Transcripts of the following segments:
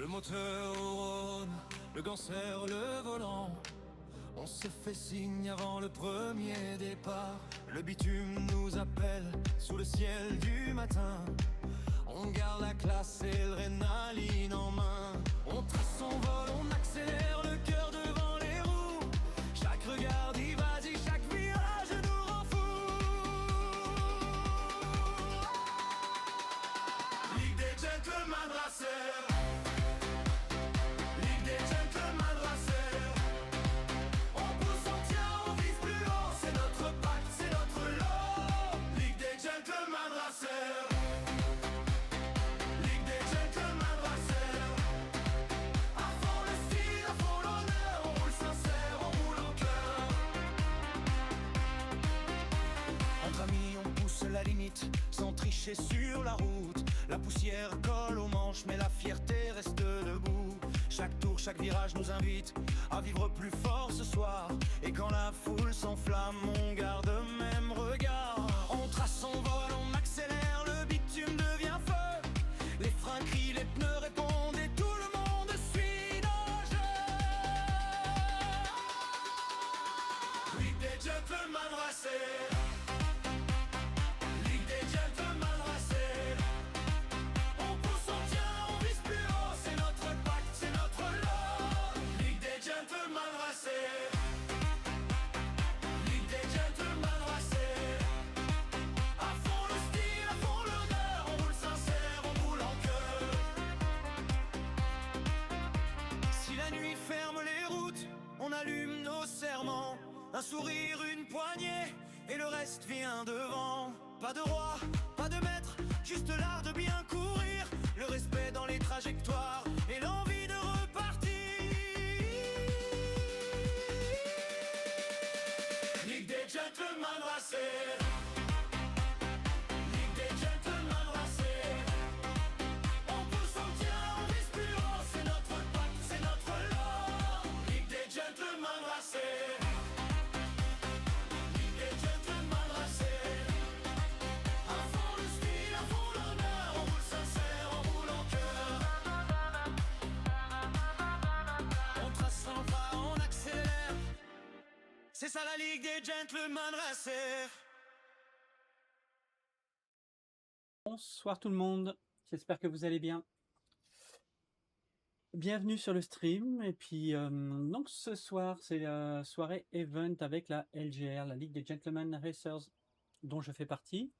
Le moteur au Rhône, le cancer, le volant. On se fait signe avant le premier départ. Le bitume nous appelle sous le ciel du matin. On garde la classe et le rénaline en main. On trace son vol, on accélère le cœur devant les roues. Chaque regard dit vas-y, chaque virage nous rend fous. Ligue des gentlemen racers. Ligue des gentlemen racers. On pousse, on tient, on vise plus haut. C'est notre pacte, c'est notre lot. Ligue des gentlemen racers. Ligue des gentlemen racers. À fond le style, à fond l'honneur. On roule sincère, on roule au cœur. Entre amis, on pousse la limite sans tricher sur la route. La poussière colle aux manches, mais la fierté reste debout. Chaque tour, chaque virage nous invite à vivre plus fort ce soir. Et quand la foule s'enflamme, on garde même regard. On trace son vol, on accélère, le bitume devient feu. Les freins crient, les pneus répondent et tout le monde suit nos jeux. Ligue des gentlemen racers. Ligue des gentlemen racers. On pousse, on tient, on vise plus haut. C'est notre pacte, c'est notre lot. Ligue des gentlemen racers. Ligue des gentlemen racers. À fond le style, à fond l'honneur. On roule sincère, on roule en cœur. Si la nuit ferme les routes, on allume nos serments. Un sourire, une poignée, et le reste vient devant. Pas de roi, pas de maître, juste l'art de bien courir. Le respect dans les trajectoires et l'envie de repartir. Ligue des gentlemen racers. Ligue des gentlemen racers. On pousse, on tient, on vise plus haut. C'est notre pacte, c'est notre lot. Ligue des gentlemen racers. Ligue des gentlemen racers. À fond le style, à fond l'honneur. On roule sincère, on roule en cœur. On trace sans pas, on accélère. C'est ça la Ligue des gentlemen racers. Bonsoir tout le monde, j'espère que vous allez bien. Bienvenue sur le stream. Et puis donc ce soir c'est la soirée event avec la LGR, la Ligue des Gentlemen Racers, dont je fais partie.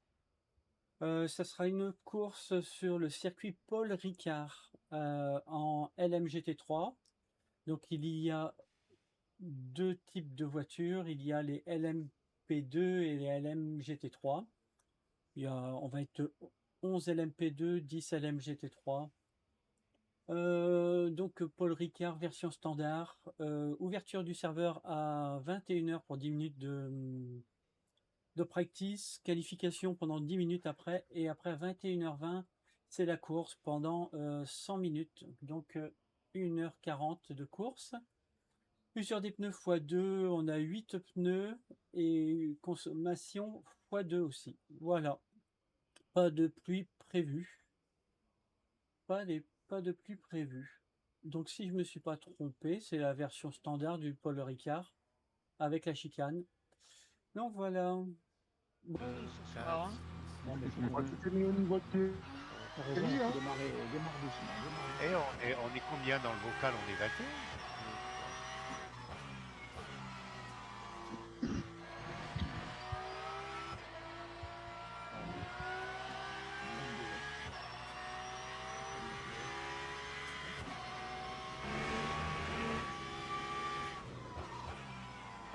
Ça sera une course sur le circuit Paul Ricard en LMGT3. Donc il y a deux types de voitures, il y a les LMP2 et les LMGT3. On va être 11 LMP2, 10 LMGT3. Donc Paul Ricard version standard, ouverture du serveur à 21h pour 10 minutes de practice, qualification pendant 10 minutes après, et après 21h20 c'est la course pendant 100 minutes, donc 1h40 de course. Usure des pneus x2, on a 8 pneus et consommation x2 aussi. Voilà, pas de pluie prévue. Pas de pluie prévue. Donc si je me suis pas trompé, c'est la version standard du Paul Ricard avec la chicane. Donc voilà. Ce soir, hein. Non, mais Je crois que c'était mis au niveau de t'as raison, Oui, hein. faut démarrer doucement. Et on est combien dans le vocal? On est 21?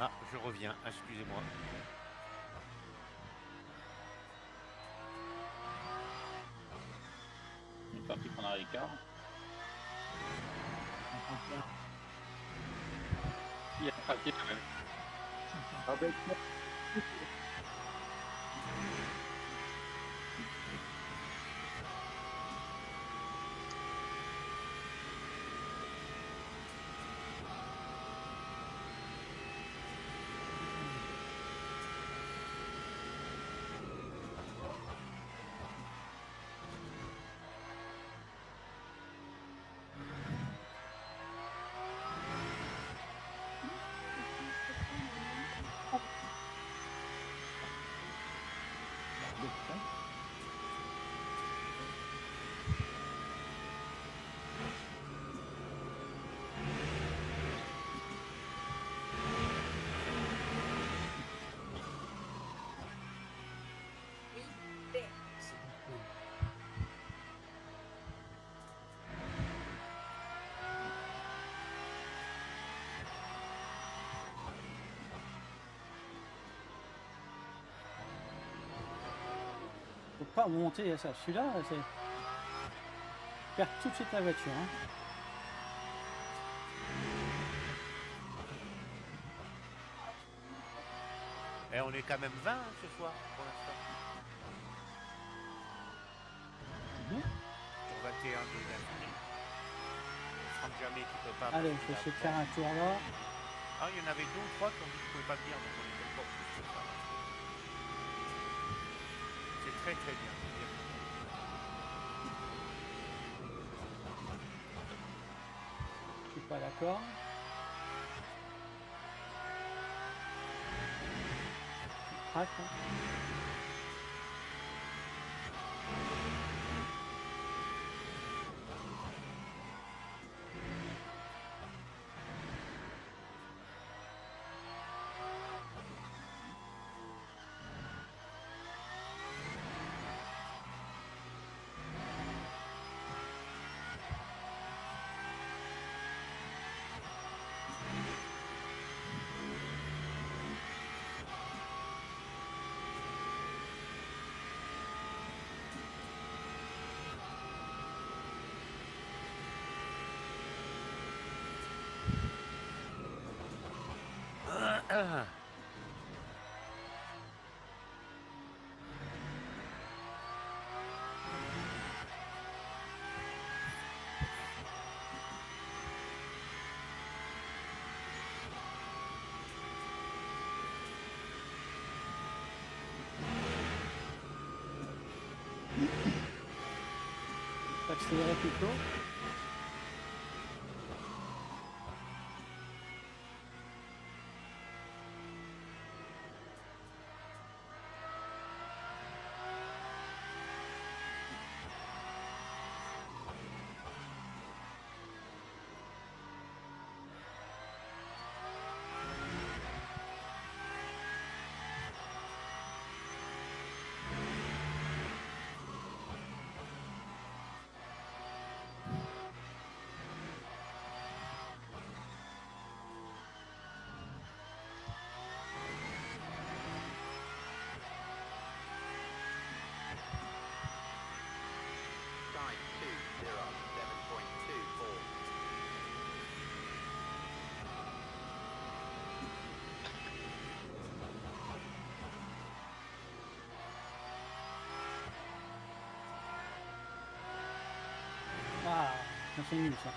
Ah, je reviens, excusez-moi. On est parti prendre un Ricard. Il a craqué quand même. Avec pas monter à ça. Celui-là, c'est... Perd tout de suite la voiture. Hein. Et on est quand même 20 ce soir, pour l'instant. C'est bien. Sur 21 de l'infini. Franck Jamais qui peut pas. Allez, je vais essayer de faire un tour là. Ah, il y en avait 2 ou 3 qui ont dit qu'ils ne pouvaient pas venir, donc on était pas plus que ça. C'est très très bien. Je suis pas d'accord. Crac, hein. Ah. Faut accélérer plutôt. Ah, ça c'est nul ça.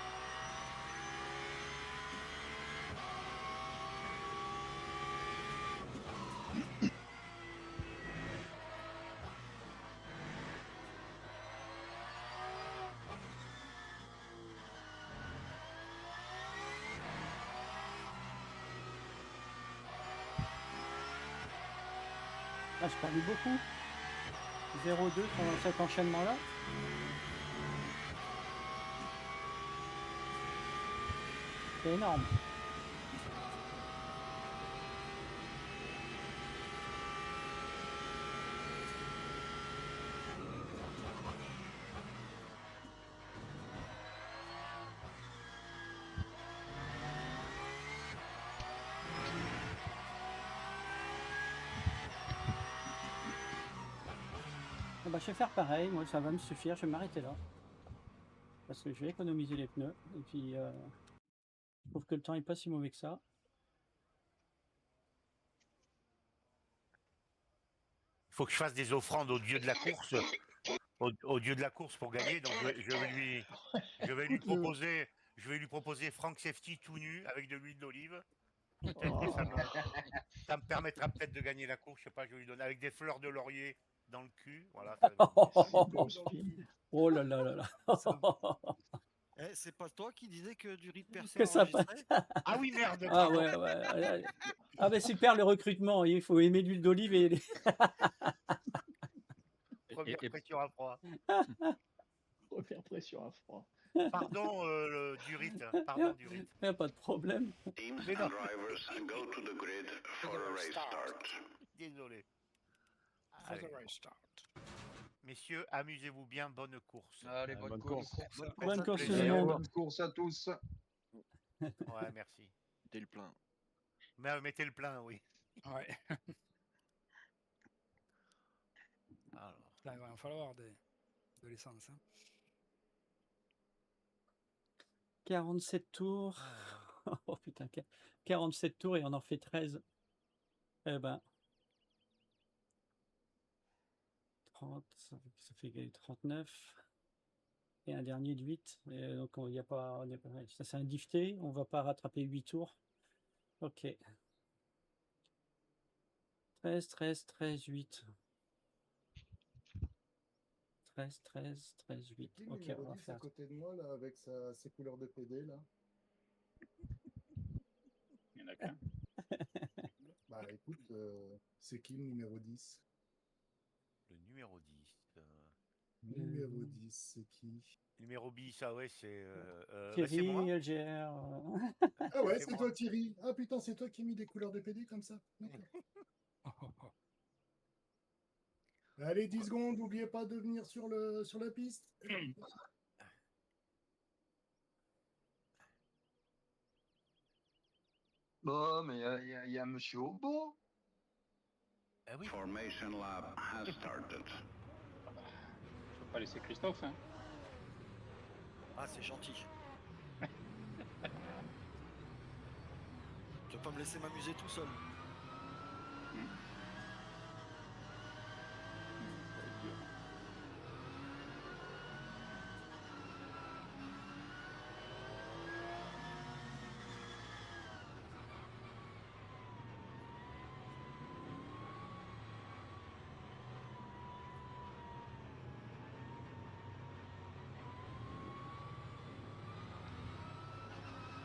Ah, j'ai perdu beaucoup. 0-2 pendant cet enchaînement-là. C'est énorme. Ah bah, je vais faire pareil, moi ça va me suffire, je vais m'arrêter là. Parce que je vais économiser les pneus. Et puis, je trouve que le temps est pas si mauvais que ça. Il faut que je fasse des offrandes au dieu de la course, au dieu de la course pour gagner. Donc je vais lui proposer Frank Safety tout nu avec de l'huile d'olive. Peut-être que ça me permettra peut-être de gagner la course. Je sais pas, je vais lui donner avec des fleurs de laurier dans le cul. Voilà. Ça va C'est beau speed. Oh là là là là. Eh, c'est pas toi qui disais que du riz de percé Que ça enregistré? Ah oui, merde. Ah ouais, ouais. Ah bah super le recrutement, il faut aimer l'huile d'olive et... Première pression à froid. Première pression à froid. Pardon, Durit. Pardon, Durit. Y a pas de problème. Mais non. Drivers go to the grid for a race start. Désolé. For the Allez. race start. Messieurs, amusez-vous bien, bonne course. Allez, bonne course. Bonne course tout plaisir. le monde. Bonne course à tous. Ouais, merci. Mettez le plein. Mais mettez le plein, oui. Ouais. Alors. Là, il va en falloir de l'essence. Hein. 47 tours. Oh putain, 47 tours et on en fait 13. Eh ben. 30, ça fait 39. Et un dernier de 8. Et donc, il n'y a pas. Ça, c'est un difté. On va pas rattraper 8 tours. Ok. 13, 13, 13, 8. 13, 13, 13, 8. Qui, le Ok, numéro on va 10 à faire. côté de moi, là, avec ses couleurs de PD, là? Il y en a qu'un. Bah écoute, c'est qui le numéro 10? Le numéro 10. Numéro 10, c'est qui? Numéro 10, ah ouais, c'est. C'est Thierry, moi. LGR. Ah ouais, C'est c'est moi. toi Thierry. Ah putain, c'est toi qui as mis des couleurs de PD comme ça. D'accord. Allez, 10 secondes, n'oubliez pas de venir sur la piste. Bon, mais il y a Monsieur Obo. Ah oui. Formation lap has started. Faut pas laisser Christophe. Hein. Ah, c'est gentil. Tu vas pas me laisser m'amuser tout seul. Ça va être dur.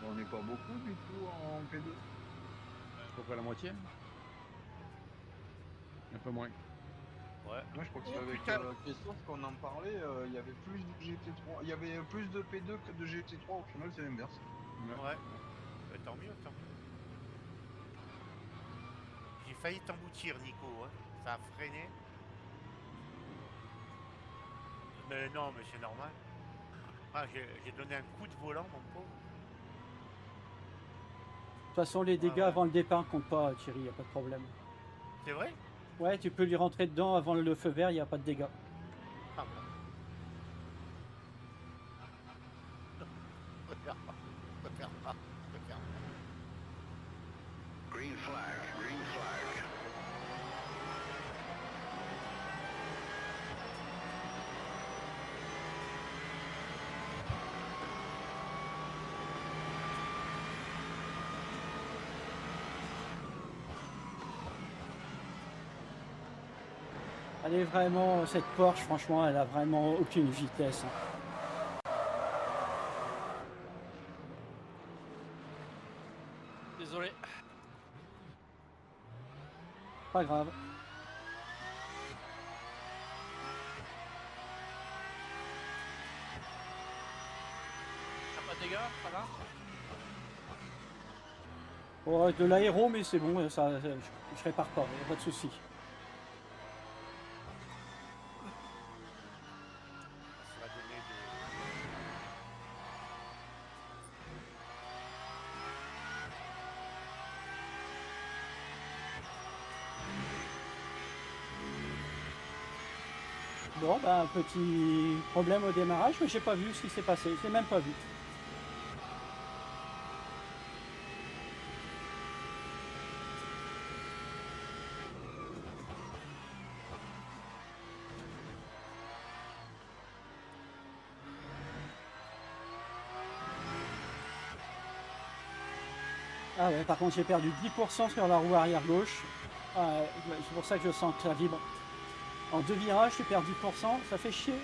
On n'est pas beaucoup du tout en P2. À peu près la moitié. Un peu moins. Ouais. Moi, je crois que c'est Oh, avec putain. Christophe qu'on en parlait. Il y avait plus de GT3. Il y avait plus de P2 que de GT3. Au final, c'est l'inverse. Ouais. Bah, tant mieux, tant mieux. J'ai failli t'emboutir, Nico. Hein. Ça a freiné. Mais non, mais c'est normal. Ah, j'ai donné un coup de volant, mon pauvre. De toute façon, les dégâts ouais. avant le départ comptent pas, Thierry, il n'y a pas de problème. C'est vrai? Ouais, tu peux lui rentrer dedans avant le feu vert, il n'y a pas de dégâts. Ah bon. Je préfère pas. Green flag, green flag. Elle est vraiment, cette Porsche, franchement, elle a vraiment aucune vitesse. Hein. Désolé. Pas grave. T'as pas de dégâts, pas grave. Bon, de l'aéro, mais c'est bon, je répare pas, y a pas de souci. Ça va donner des... Bon, bah, un petit problème au démarrage, mais j'ai pas vu ce qui s'est passé, je l'ai même pas vu. Ah ouais, par contre j'ai perdu 10% sur la roue arrière gauche. Ah ouais, c'est pour ça que je sens que ça vibre. En 2 virages, tu perds 10%, ça fait chier.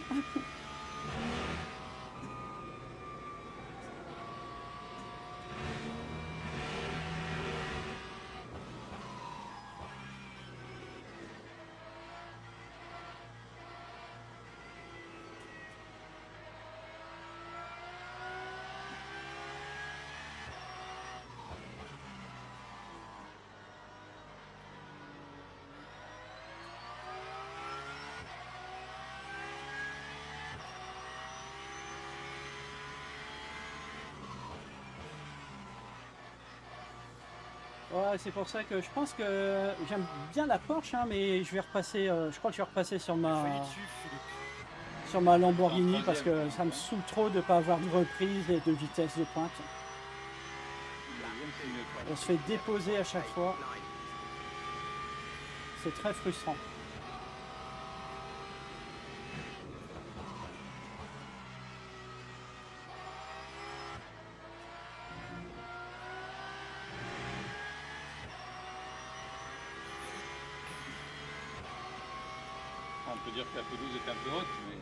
Ouais, c'est pour ça que je pense que j'aime bien la Porsche, hein, mais je vais repasser. Je crois que je vais repasser sur ma Lamborghini parce que ça me saoule trop de pas avoir de reprise et de vitesse de pointe. On se fait déposer à chaque fois. C'est très frustrant. On peut dire que la pelouse est un peu haute, mais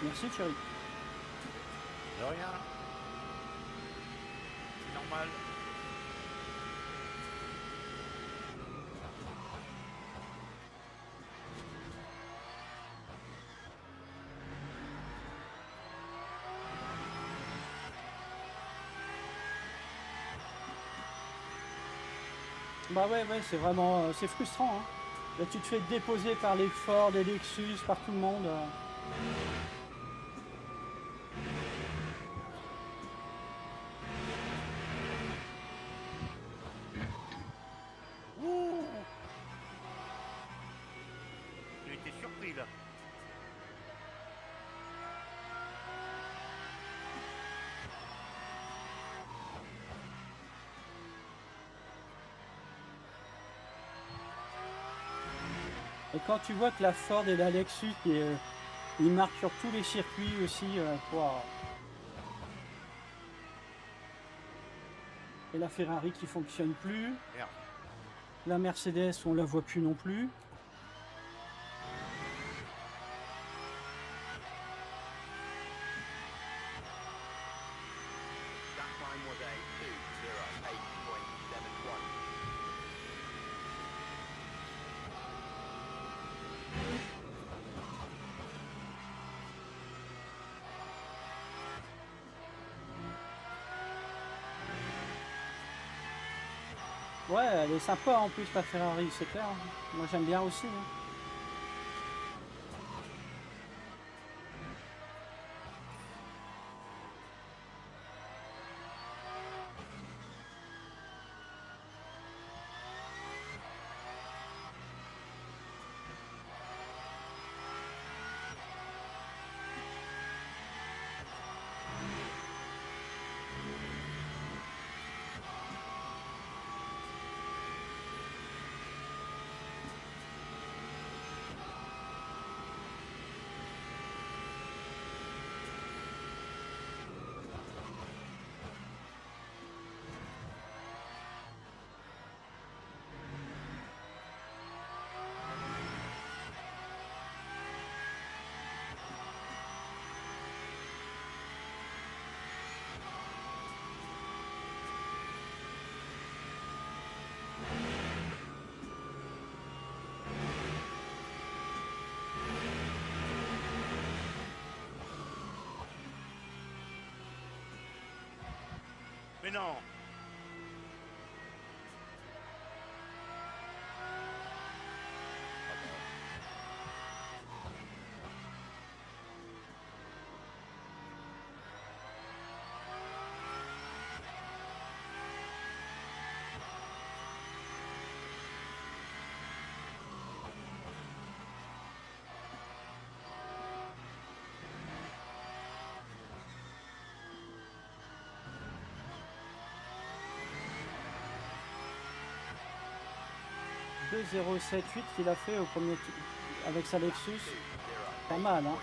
Merci chérie. De rien. C'est normal. Bah ouais, c'est vraiment, c'est frustrant, hein. Là, tu te fais déposer par les Ford, les Lexus, par tout le monde. J'ai été surpris là. Et quand tu vois que la Ford et la Lexus, ils marquent sur tous les circuits aussi, waouh. Et la Ferrari qui fonctionne plus. Merde. La Mercedes, on la voit plus non plus. Ouais, elle est sympa en plus la Ferrari, c'est clair. Moi j'aime bien aussi, hein. Mais non. « 2,078 qu'il a fait au premier avec sa Lexus. Pas mal, hein.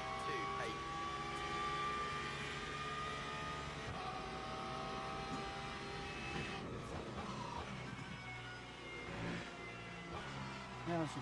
Merci.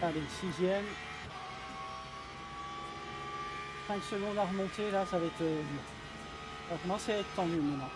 Allez, 6e. 5 secondes à remonter, là, ça va être dur. Ça va commencer à être tendu maintenant.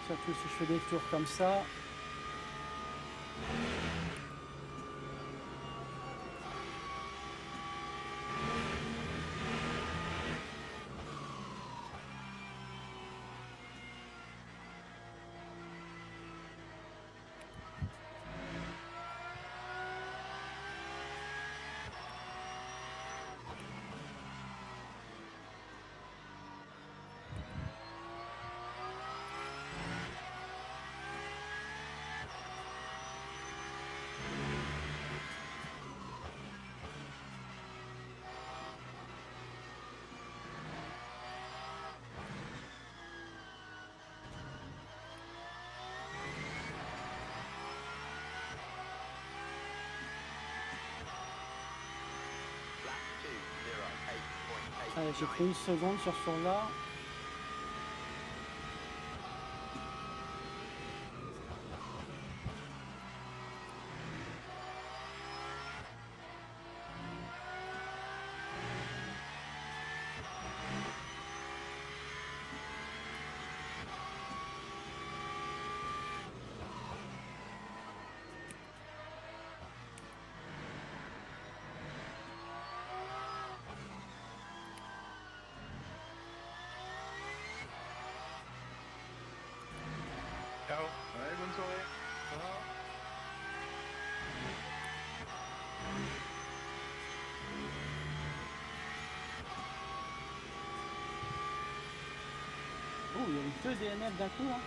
Surtout si je fais des tours comme ça. Allez, j'ai pris 1 seconde sur ce tour-là. Ciao. Ouais, bonne soirée. Oh, il y a eu 2 DNF d'un coup. Hein.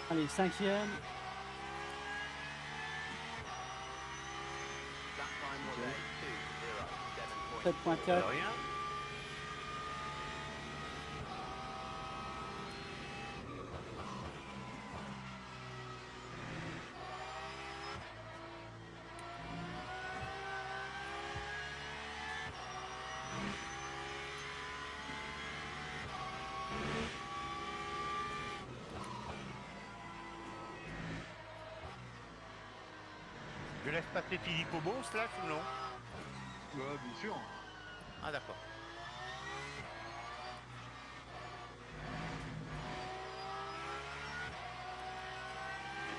Allez, 5e. 7.4. Rien. Je laisse passer Philippe Aubon, slash ou non? Ouais, bien sûr. Ah d'accord.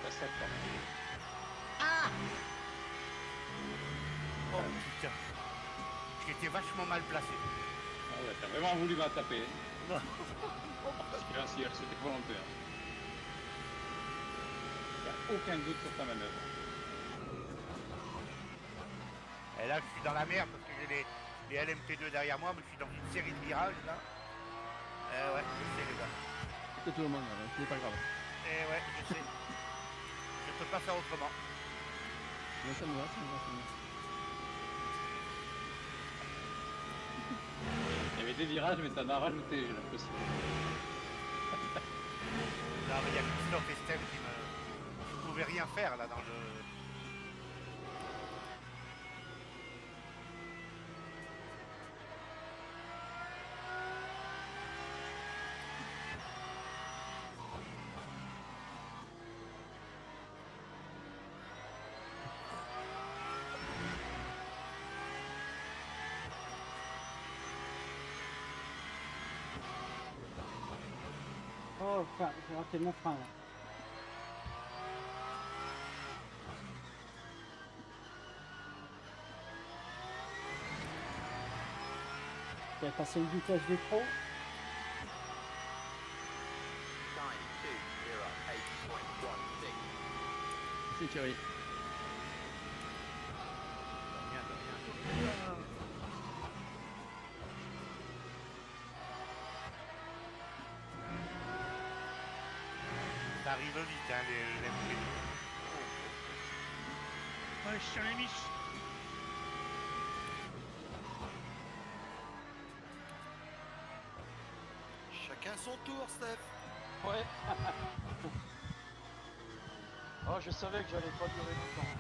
Pas ça, quoi. Oh putain. J'étais vachement mal placé. Ah ouais, t'as vraiment voulu m'en taper. Non. Si elle c'était volontaire. Il n'y a aucun doute sur ta manœuvre. Et là, je suis dans la merde parce que j'ai les LMP2 derrière moi, mais je suis dans une série de virages là. Ouais, je sais les gars. C'est tout le monde, c'est pas grave. Ouais, je sais. Je peux pas faire autrement. Mais ça me va, ça me va, ça me va. Il y avait des virages, mais t'en as rajouté, j'ai l'impression. Non, mais il y a Christophe et Steph qui ne pouvaient rien faire là dans le. Oh, j'ai raté mon frein là. J'ai passé une vitesse de trop. C'est Thierry. Ça arrive vite, hein, les bruits. Ouais, sur les miches. Chacun son tour, Steph. Ouais. Oh, je savais que j'allais pas durer longtemps.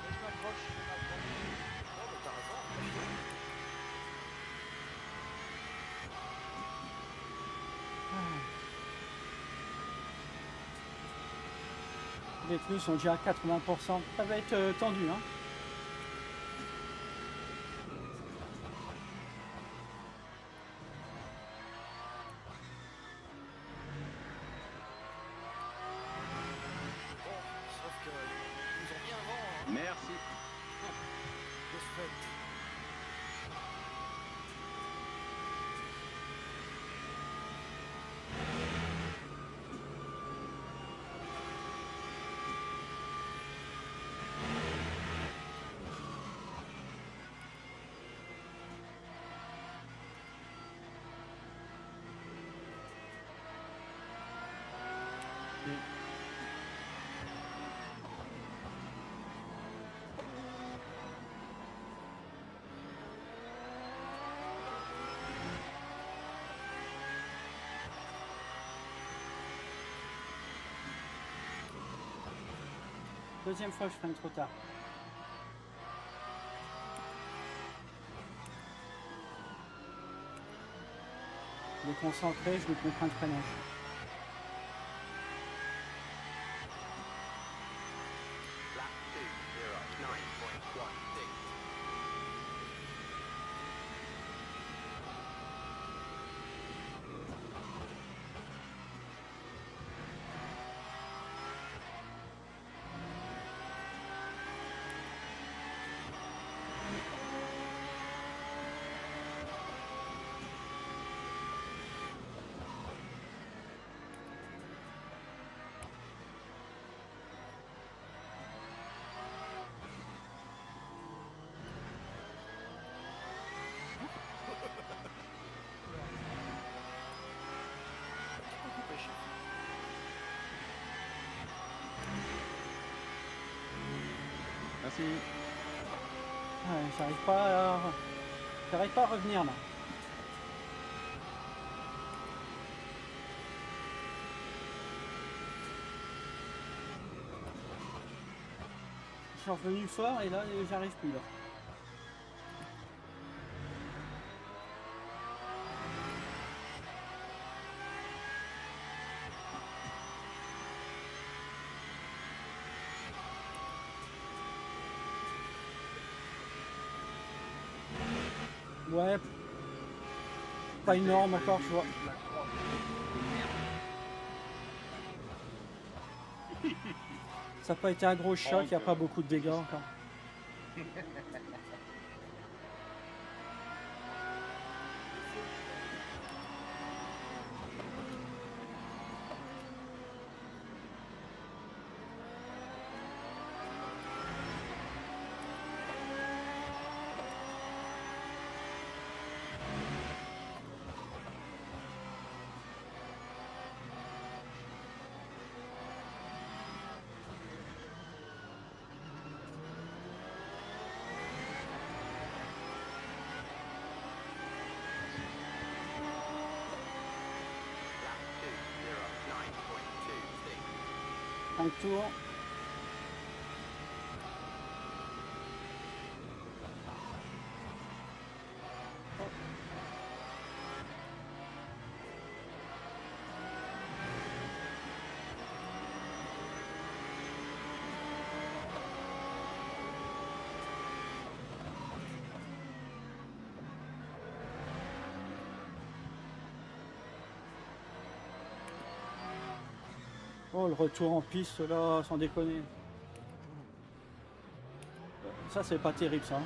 Je m'accroche, je m'accroche. Oh, mais t'as raison. Les pneus sont déjà à 80%. Ça va être tendu, hein. Bon, sauf que ils nous ont mis un vent, hein, Merci. de ce fait. Deuxième fois, je freine trop tard. Déconcentré, je lui contrains de freinage. Merci. Ouais, j'arrive pas à revenir là. Je suis revenu fort et là, j'arrive plus là. Ouais, pas énorme encore, tu vois. Ça n'a pas été un gros choc, il n'y a pas beaucoup de dégâts encore. Un tour. Oh, le retour en piste là, sans déconner. Ça, c'est pas terrible ça.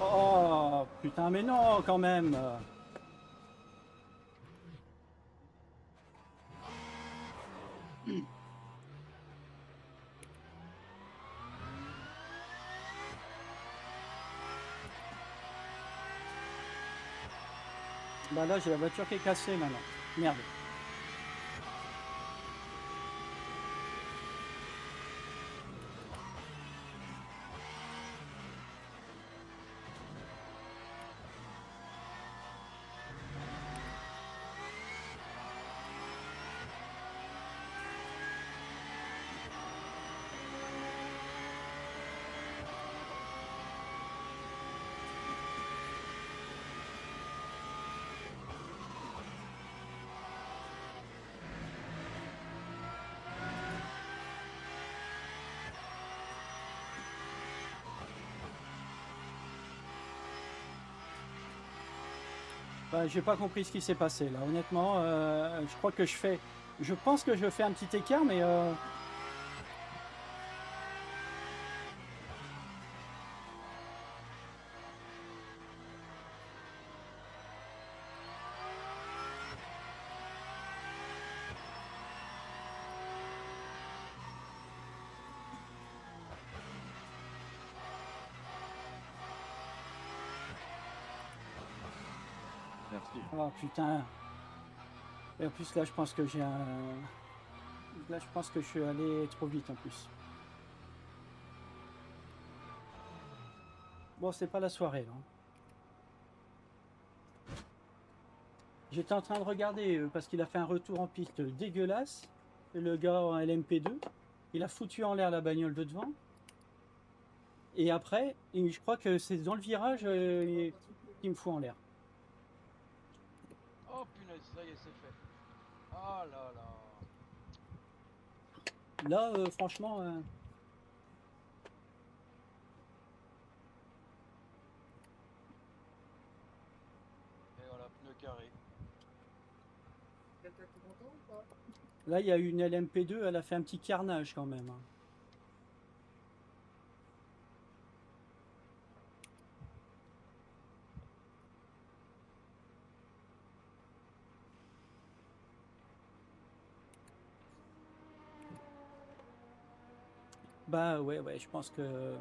Oh putain, mais non, quand même. Bah là, j'ai la voiture qui est cassée maintenant. Merde. Bah, j'ai pas compris ce qui s'est passé là. Honnêtement, je crois que je pense que je fais un petit écart, mais Merci. oh putain. Et en plus là, je pense que j'ai un. Là, je pense que je suis allé trop vite en plus. Bon, c'est pas la soirée là. J'étais en train de regarder parce qu'il a fait un retour en piste dégueulasse. Le gars en LMP2, il a foutu en l'air la bagnole de devant. Et après, je crois que c'est dans le virage qu'il me fout en l'air. Oh punaise, ça y est, c'est fait. Ah là là. Là, franchement, Et voilà, pneu carré. là, il y a une LMP2, elle a fait un petit carnage quand même. Hein. Bah ouais, je pense que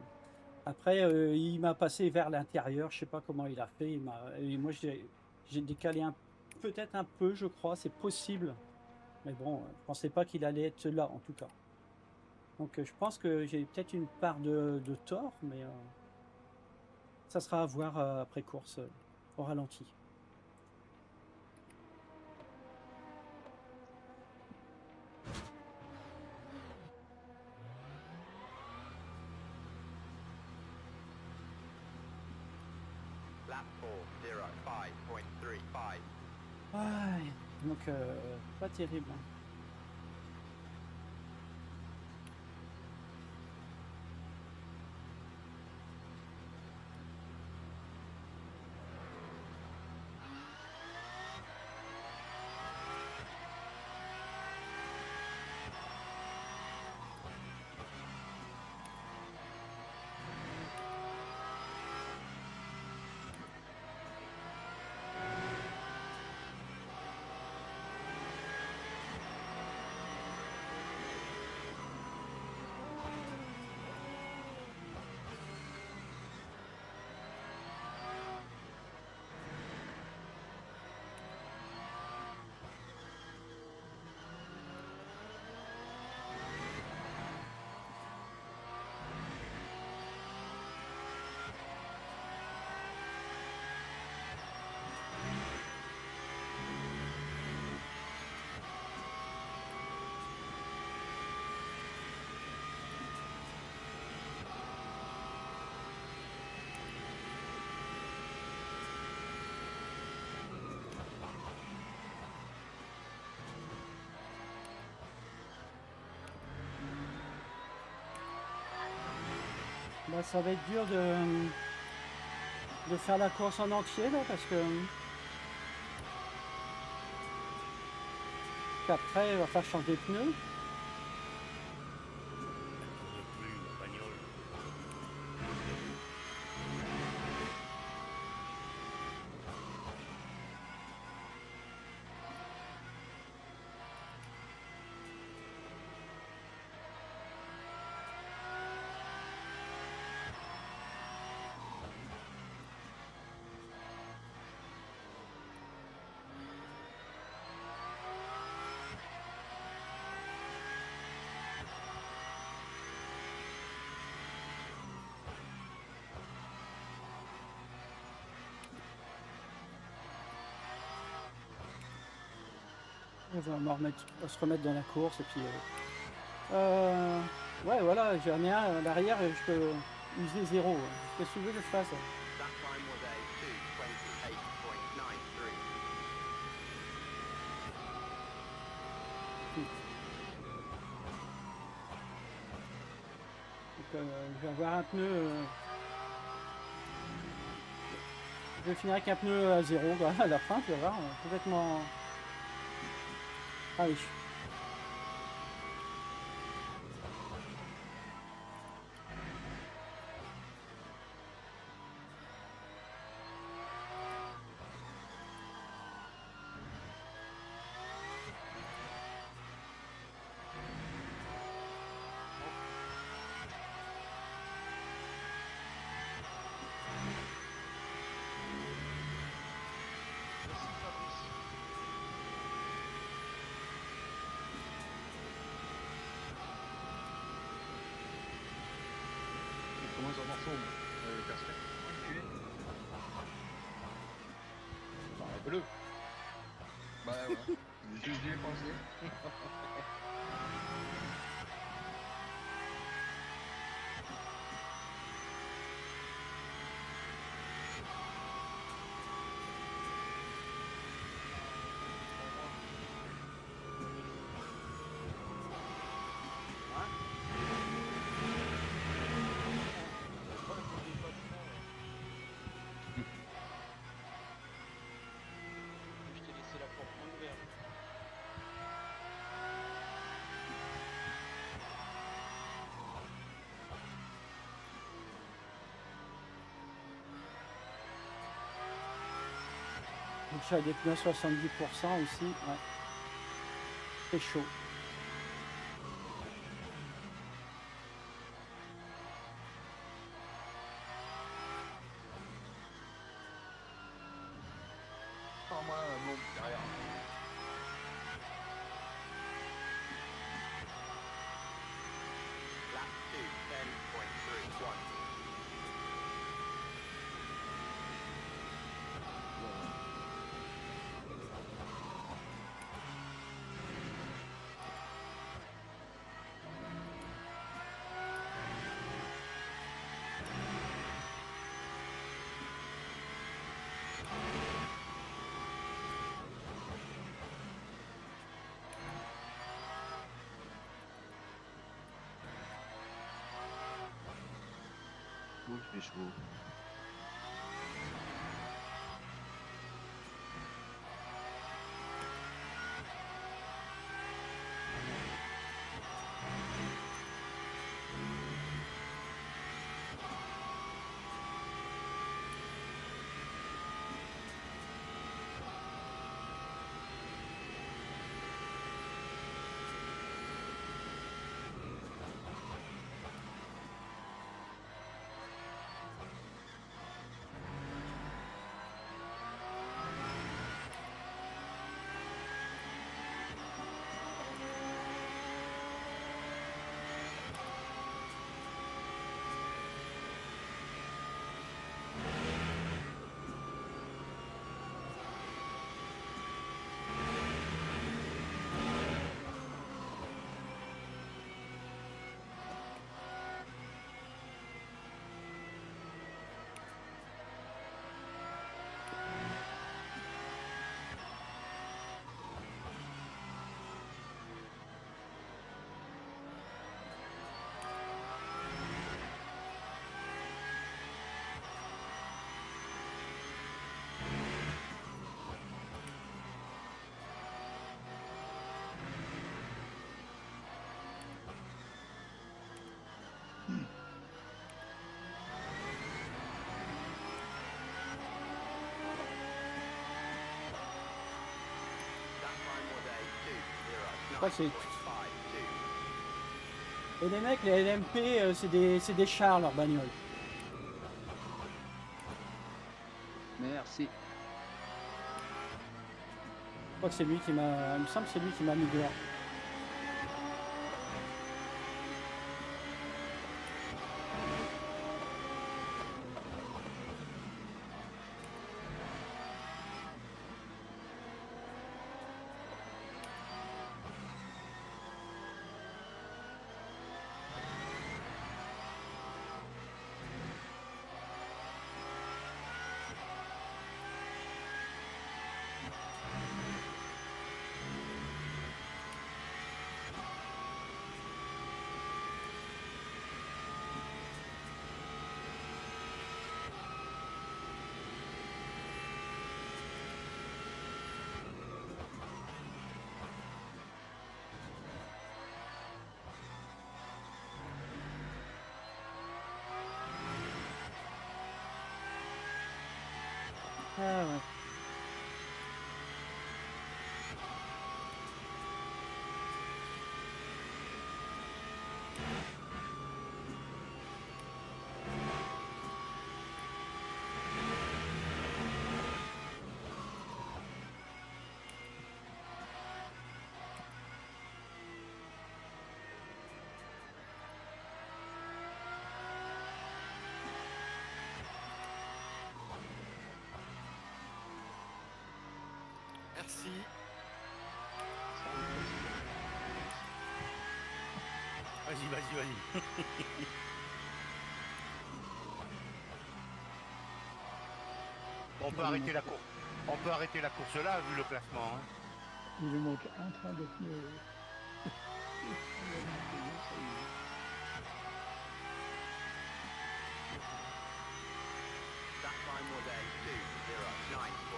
après il m'a passé vers l'intérieur, je sais pas comment il a fait. Et moi j'ai décalé peut-être un peu, je crois, c'est possible. Mais bon, je pensais pas qu'il allait être là en tout cas. Donc je pense que j'ai peut-être une part de tort, mais ça sera à voir après course au ralenti. Lap 4:05.35. Ouais, donc pas terrible. Hein. Là, ça va être dur de faire la course en entier, là, parce que qu'après, il va falloir changer de pneus. Plus, la bagnole. On va se remettre dans la course et puis ouais, voilà, j'en ai un à l'arrière et je peux user 0. Qu'est-ce que tu veux que je fasse? That time was a 2:28.93. Donc, je vais avoir un pneu. Je vais finir avec un pneu à 0 quoi, à la fin, tu vas voir, complètement. Allez. Merci Fabrice. On commence en morceaux, le casque. Enculé. Enfin, bleu. Bah ouais. J'y ai pensé. Je t'ai laissé la porte ouverte. Donc j'ai des pneus 70% aussi, ouais. C'est chaud. Enfin, moi, bon, derrière. Lap 2:10.31. Ouh, il fait chaud. crois que c'est... Et les mecs, les LMP, c'est des chars, leur bagnole. Merci. Je crois que c'est lui qui m'a... Il me semble que c'est lui qui m'a mis dehors. Ah ouais. Merci. Vas-y, vas-y, vas-y. On peut arrêter la course. On peut arrêter la course là, vu le classement. Hein. Il lui manque un train de pneus. That time was a 2:09.80.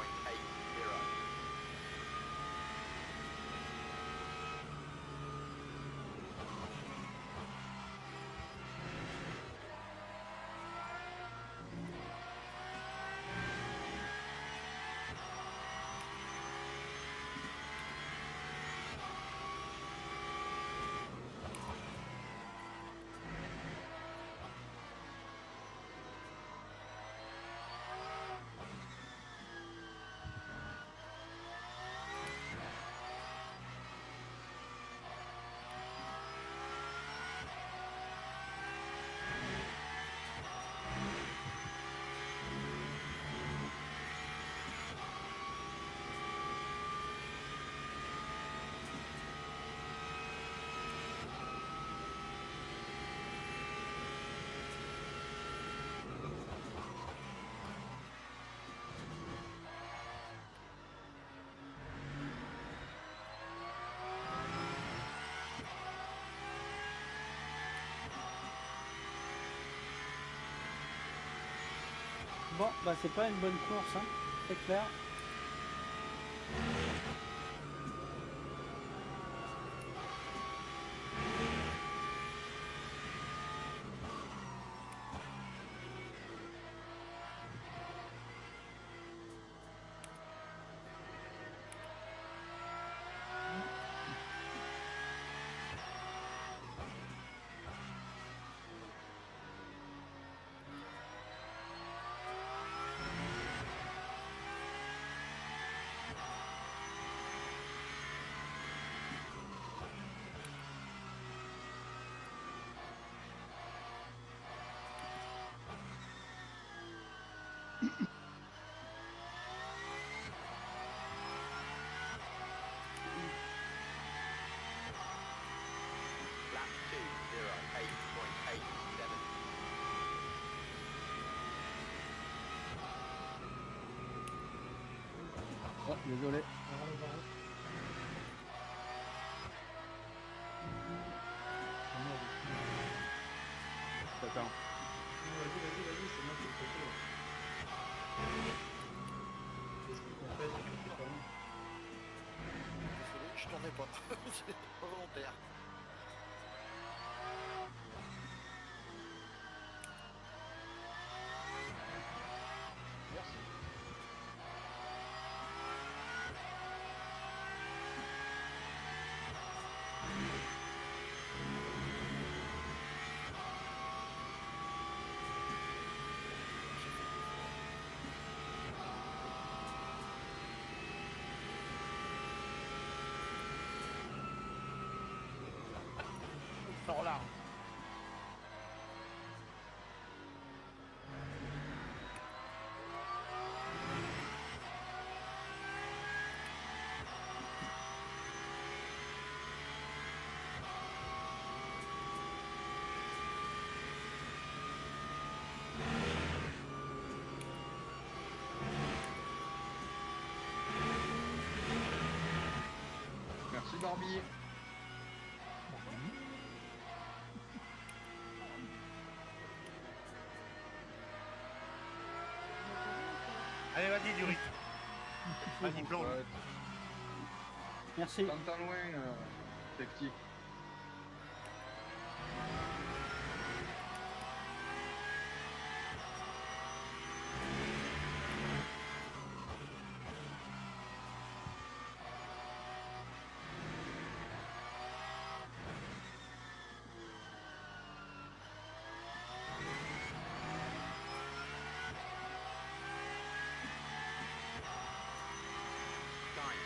Bon, bah c'est pas une bonne course, hein, c'est clair. Lap 2:08.87. Oh, désolé. Attends. Vas-y, c'est moi qui le propose. Qu'est-ce qu'on fait? Désolé, je tournais pas. C'est pas volontaire. Merci. Barbie. Allez, vas-y, Durit. Vas-y, plonge. Ouais, Merci. t'entends loin, Safety. Time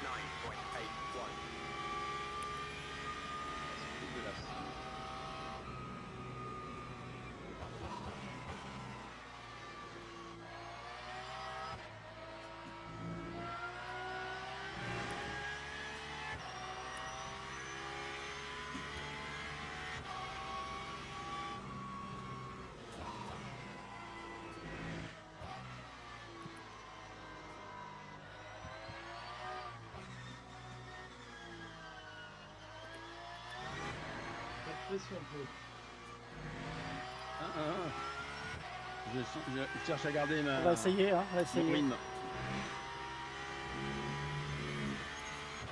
209.81. C'est dégueulasse. Pas de pression, Flo. Je cherche à garder ma. On va essayer, hein, on va mon essayer. rythme.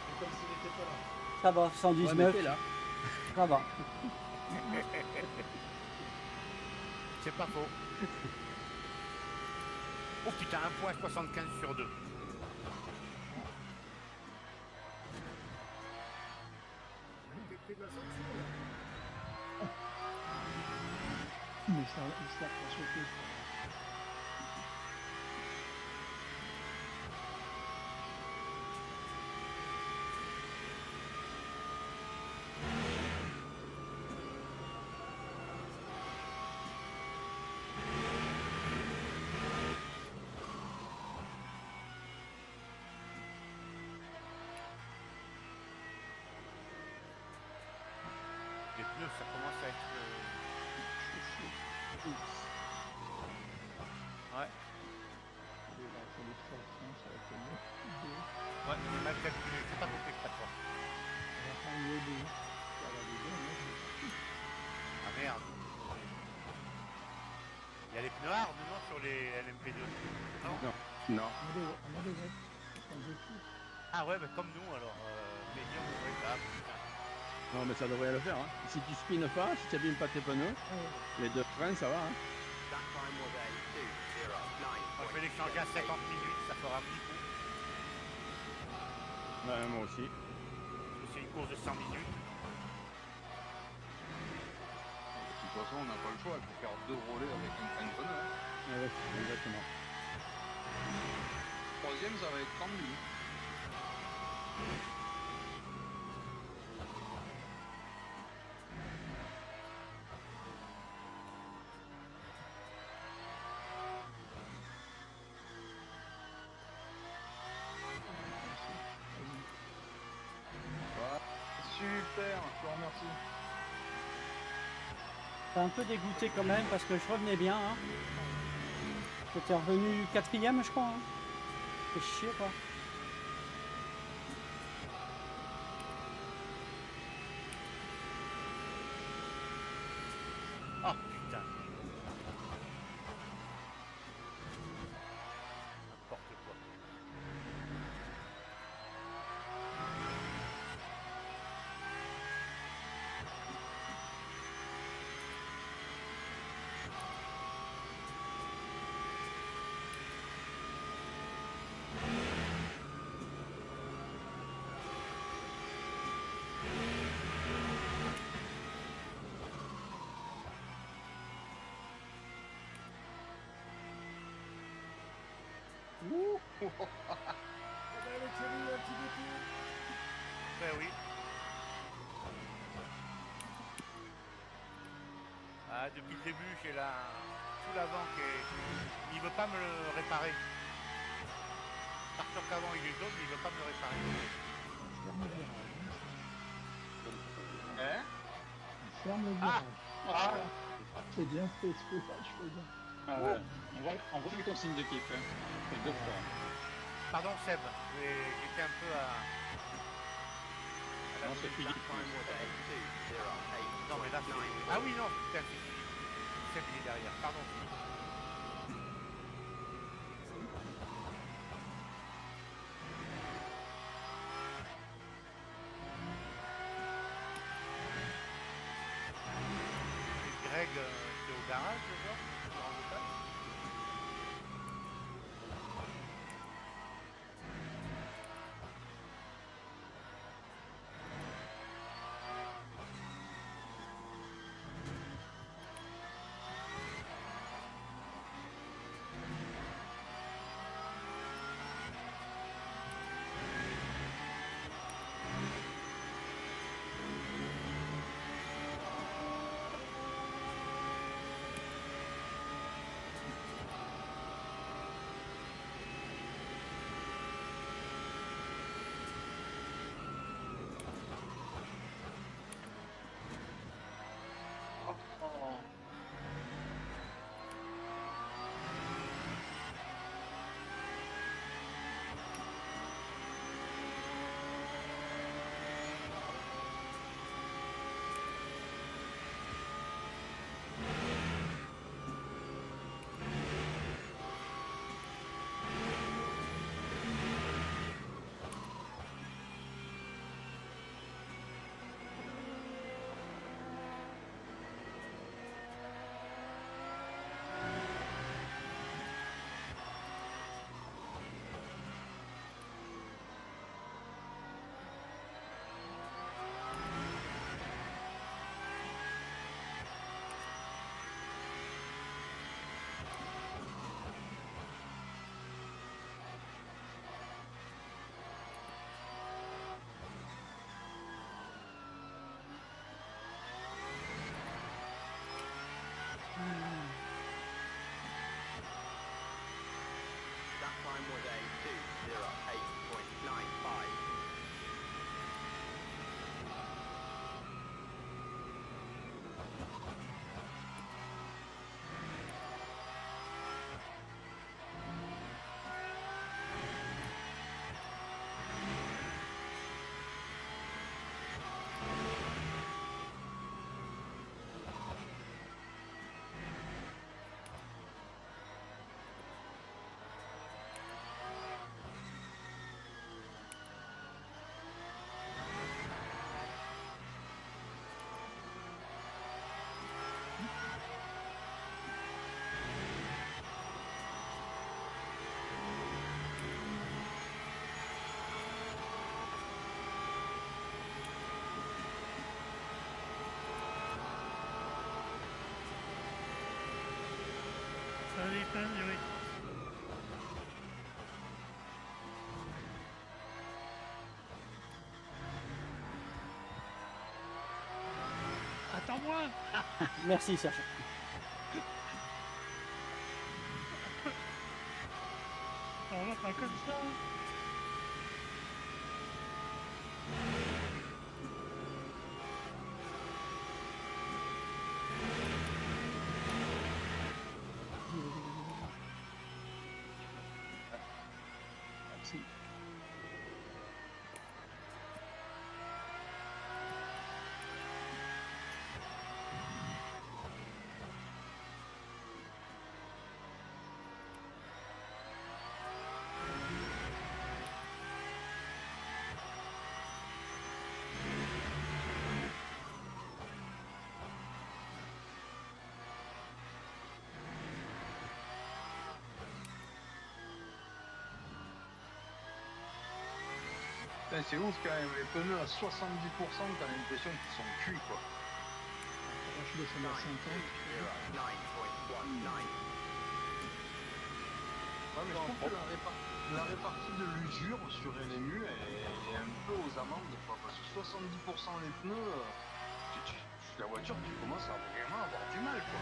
C'est comme s'il n'était pas là. Ça va, Ouais, mais 119, t'es là. ça va. C'est pas faux. Oh putain, 1,75 sur 2. T'es pris de la sanction, là. Mais ça pas choqué. Les pneus, ça commence à être... Ouais, ouais, c'est mal calculé. C'est pas compris cette fois. Ah merde. Il y a les pneus hard, non, sur les LMP2. Non. Non. Ah ouais, bah comme nous alors. Médium, ouais, là, putain. Non, mais ça devrait le faire. Hein. Si tu spines pas, si tu abîmes pas tes pneus, les deux freins, ça va. Hein. That time was a Moi, je vais les changer à 50 minutes, ça fera un petit coup. Ouais, moi aussi. Parce que c'est une course de 100 minutes. De toute façon, on n'a pas le choix. Il faut faire 2 relais avec un train de pneu. Hein. Ouais, exactement. Troisième, ça va être 30 minutes. Voilà. Super, je te remercie. T'es un peu dégoûté quand même parce que je revenais bien. Hein. J'étais revenu 4ème, je crois. Hein. C'est chier, quoi. Oh putain. N'importe quoi. Eh ben, le Thierry, un petit détour. Ben oui. Ah, depuis le début, j'ai tout l'avant qui est... Il veut pas me le réparer. Par sûr qu'avant il est jaune, mais il veut pas me le réparer. Hein? Ferme le Ah. virage. C'est bien fait, ce virage, je fais bien. Ah ouais. On voit ton signe de kiff. Hein. C'est 2 fois. Pardon Seb, j'étais un peu à... Non, c'est Philippe. Non, mais là, c'est... Ah oui, non, putain, c'est Philippe. Seb, il est derrière. Pardon, Philippe. Et Greg, qui est au garage, je vois, en local. That time was a 2:08.95. Attends-moi. Merci Serge. On va pas comme ça. Merci. Putain, c'est ouf quand même, les pneus à 70%, t'as l'impression qu'ils sont cuits quoi. Là, je suis descendu à 50. 9.19. Ouais, mais je trouve que la répartie de l'usure sur LMU est un peu aux amendes quoi, parce que 70% les pneus, la voiture tu commences à vraiment avoir du mal quoi.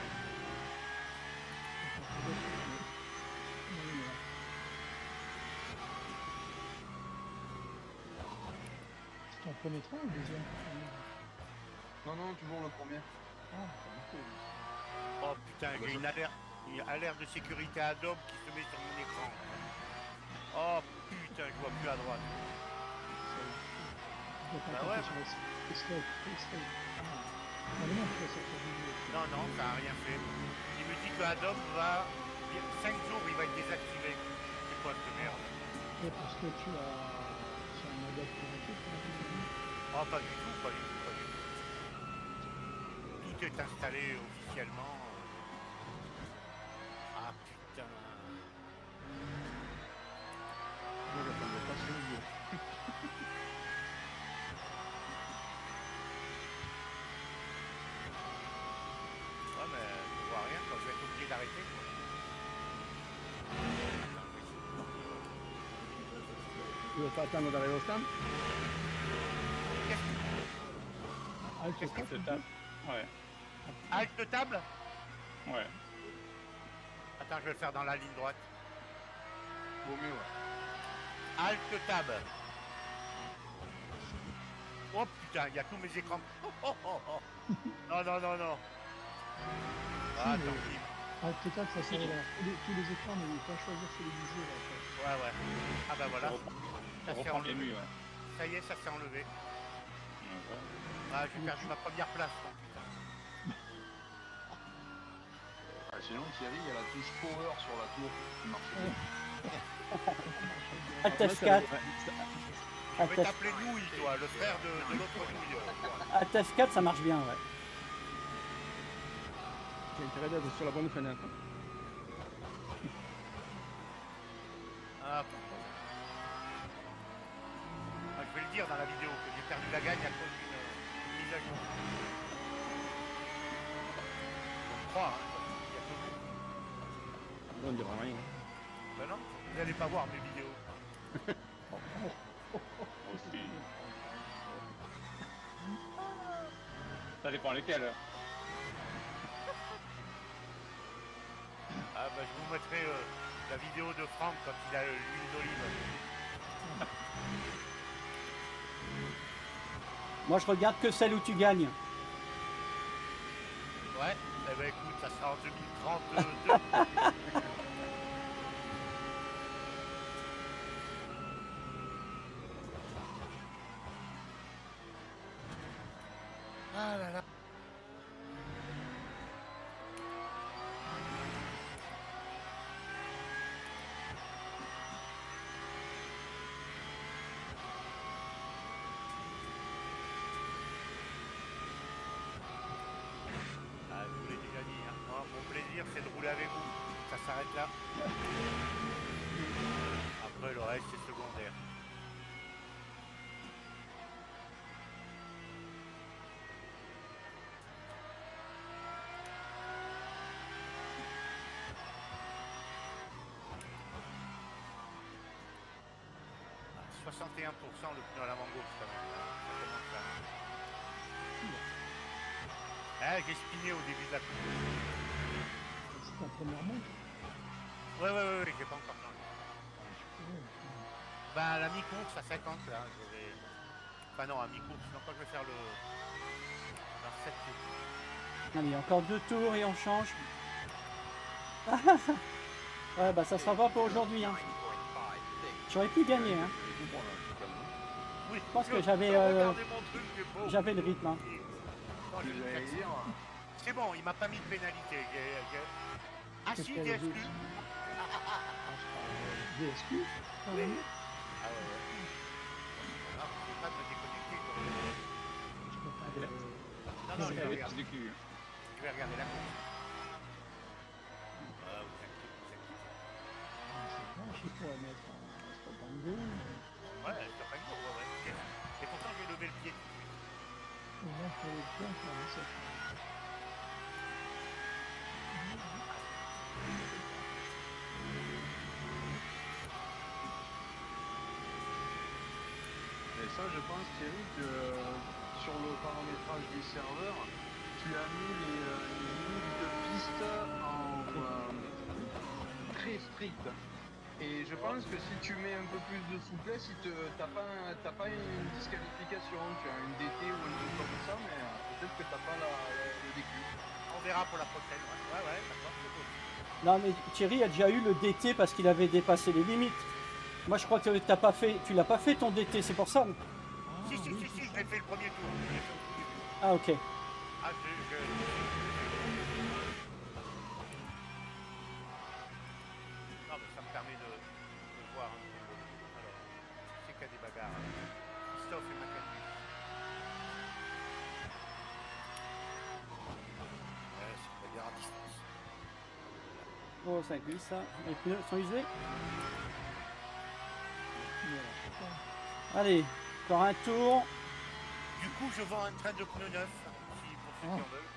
C'est ton premier train ou le deuxième? Non, non, toujours le premier. Ah, Oh putain, j'ai une alerte de sécurité Adobe qui se met sur mon écran. Oh putain, je vois plus à droite. vas pas Bah taper ouais. sur les straight. Ah mais non, tu vas sortir du jeu. Non, non, ça n'a rien fait. Il me dit que Adobe va... 5 jours, il va être désactivé. C'est quoi cette merde? Et parce que tu as... C'est un adapte automatique, Oh, pas du tout, pas du tout, pas du tout. Tout est installé officiellement. Ah putain. Moi, j'attendais pas ce jeu. Ouais, mais je vois rien quand je vais être obligé d'arrêter. Quoi. Tu veux pas attendre d'arriver au stand? Qu'est-ce que C'est table. Ouais. Halte de table? Ouais. Attends, je vais le faire dans la ligne droite. Vaut mieux, ouais. Halte de table. Oh putain, il y a tous mes écrans. Oh, oh, oh, oh. Non, non, non, non. Ah, mais- tant pis. Ah, peut-être ça sert à tous les écrans, mais il faut pas choisir celui du jeu. Là, Ouais, ouais. Ah bah voilà. On Ça s'est reprend les enlevé. murs, ouais. Ça y est, ça s'est enlevé. Ouais. Ah, j'ai perdu ma première place. Donc, putain. Ah, sinon, Thierry, il y a la touche power sur la tour qui marche bien. Alt F4. Je vais Alt F- t'appeler Nouille, toi, le frère de l'autre Nouille. Alt F4, ça marche bien, ouais. J'ai intérêt d'être sur la bonne fenêtre. Ah, putain. Ah, je vais le dire dans la vidéo que j'ai perdu la gagne à cause d'une mise à jour. On me croit, hein. Il y a que vous. On dira rien. Ben non, vous n'allez pas voir mes vidéos. Aussi. Ça dépend lesquels. Ah bah je vous mettrai la vidéo de Franck quand il a l'huile d'olive. Moi, je regarde que celle où tu gagnes. Ouais, eh ben écoute, ça sera en 2032. Ah là là. Ah, je vous l'ai déjà dit, hein. Moi, mon plaisir, c'est de rouler avec vous. Ça s'arrête là. Après, le reste, c'est secondaire. Ah, 61% le pneu à l'avant gauche quand même. Hein. Ça commence à... Ah, j'ai spiné au début de la course. C'est ta première montre. Ouais, j'ai pas encore changé. Bah, à la mi-course, à 50, là, je vais... Enfin non, à mi-course, non, quand je vais faire le... Dans 7 tours. Allez, encore 2 tours et on change. Ouais, bah ça sera pas pour aujourd'hui. Hein. J'aurais pu gagner. Hein. Oui, Je pense que j'avais le rythme. Hein. Non, je vais le faire. C'est bon, il m'a pas mis de pénalité. Ah si, Qu'est-ce qu'elle DSQ. dit DSQ Ah ouais, ouais. Ah, je peux pas me déconnecter. Quoi. Je peux pas aller... Non, non, je vais regarder. Je vais regarder la course. Ah, vous inquiétez, vous inquiétez. C'est vache, il pourrait mettre un stop and go. Ouais, stop and go, ouais. Et pourtant, j'ai levé le pied. Et là, il faut le point pour un essai. Et ça, je pense, Thierry, que sur le paramétrage du serveur, tu as mis les limites de piste en très strictes. Et je pense que si tu mets un peu plus de souplesse, t'as pas une disqualification, tu as une DT ou un truc comme ça, mais peut-être que t'as pas le DQ. On verra pour la prochaine. Ouais, d'accord, c'est cool. Non, mais Thierry a déjà eu le DT parce qu'il avait dépassé les limites. Moi, je crois que tu l'as pas fait ton DT, c'est pour ça. Si, je l'ai fait le premier tour. Je l'ai fait au premier tour. Ah, ok. Ah, Non, mais ça me permet de voir un peu. Alors, c'est qu'il y a des bagarres. Christophe et Macalou. Ouais, c'est une bagarre à distance. Oh, ça glisse ça. Les pneus sont usés. Allez, encore un tour. Du coup, je vends un train de pneus neufs, si, pour ceux qui en veulent.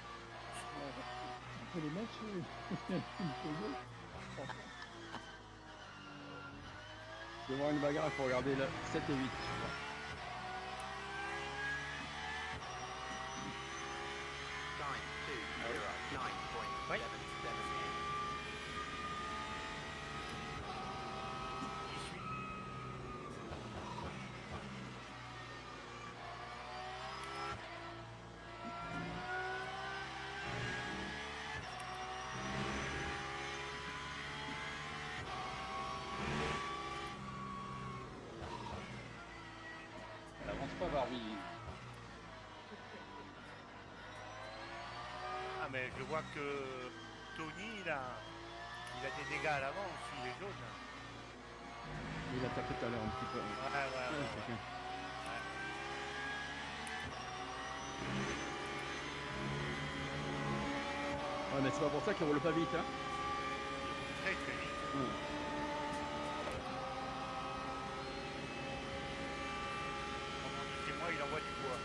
On peut les mettre sur une photo. Je vais voir une bagarre, il faut regarder le 7 et 8. Je crois. 9.77. J'y suis. Elle avance pas, Barbie. Ah, mais je vois que Tony, il a des dégâts à l'avant aussi, il est jaune. Il a tapé tout à l'heure un petit peu. Ouais. Ok. Ouais, mais c'est pas pour ça qu'il roule pas vite, hein. Très vite. Ouais. Comme on dit chez moi, il envoie du bois.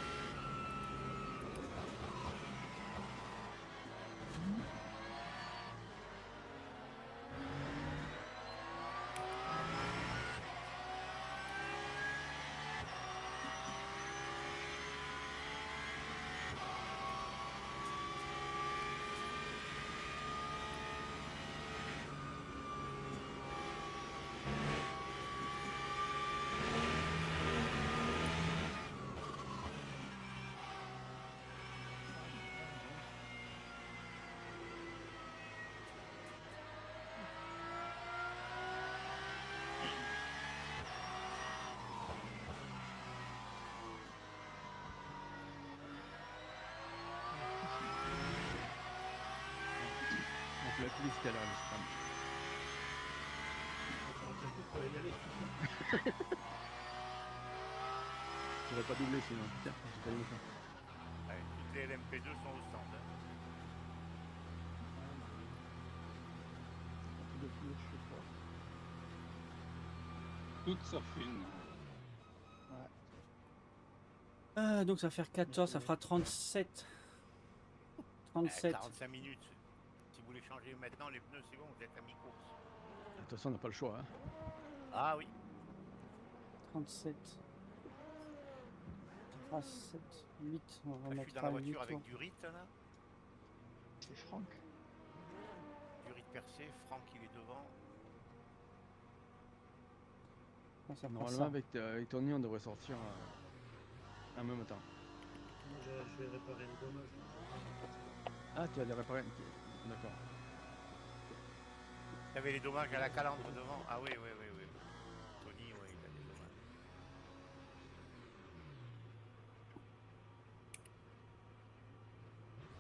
Donc la police tout à l'heure, je crois. J'aurais pas doublé sinon. Tiens, j'ai pas eu ça. Ouais, toutes les LMP2 sont au stand. Hein. De plus, je sais pas. Toute sauf une. Donc ça va faire 14, ça fera 37. 37. 45 minutes. Si vous voulez changer maintenant les pneus, c'est bon, vous êtes à mi-course. De toute façon, on n'a pas le choix. Hein. Ah oui. 37. Ça fera 7, 8. On va Là, je suis remettre dans la à 8 voiture avec tours. Durit là. C'est Franck. Durit percé, Franck il est devant. Ah, ça fera Normalement, ça. avec Tony, on devrait sortir en même temps. Moi, je vais réparer les dommages. Ah, tu as les réparer. D'accord. Il y avait les dommages à la calandre devant. Ah oui. Tony, oui, il a des dommages.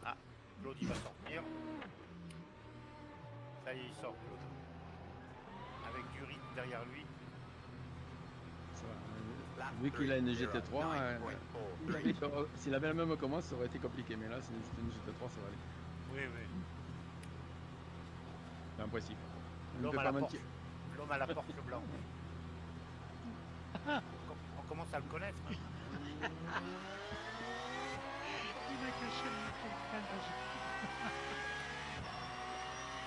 Ah, Claude il va sortir. Ça y est, il sort Claude. Avec Durit derrière lui. Ça va. Vu qu'il a une GT3, s'il avait la même que moi, ça aurait été compliqué. Mais là, si c'était une GT3, ça va aller. Oui. C'est un principe. L'homme à la porte blanc. On commence à le connaître. Hein. Il a caché le micro de frein,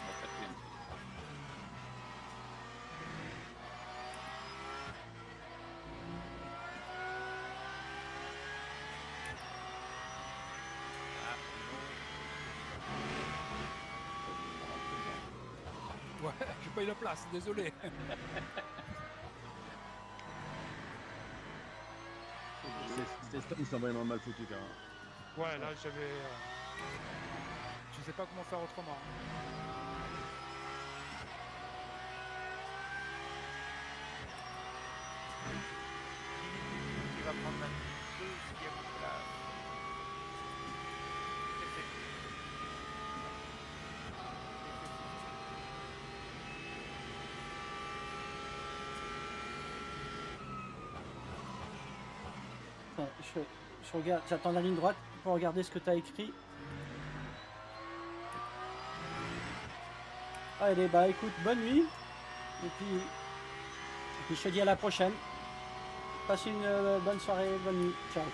La quatrième. Ouais, j'ai pas eu la place, désolé. Ces stands sont vraiment mal foutus quand même. Ouais, là j'avais. Je sais pas comment faire autrement. Il va prendre la... je regarde, j'attends la ligne droite pour regarder ce que tu as écrit. Allez, bah écoute, bonne nuit. Et puis je te dis à la prochaine. Passe une bonne soirée, bonne nuit. Ciao.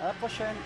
À la prochaine.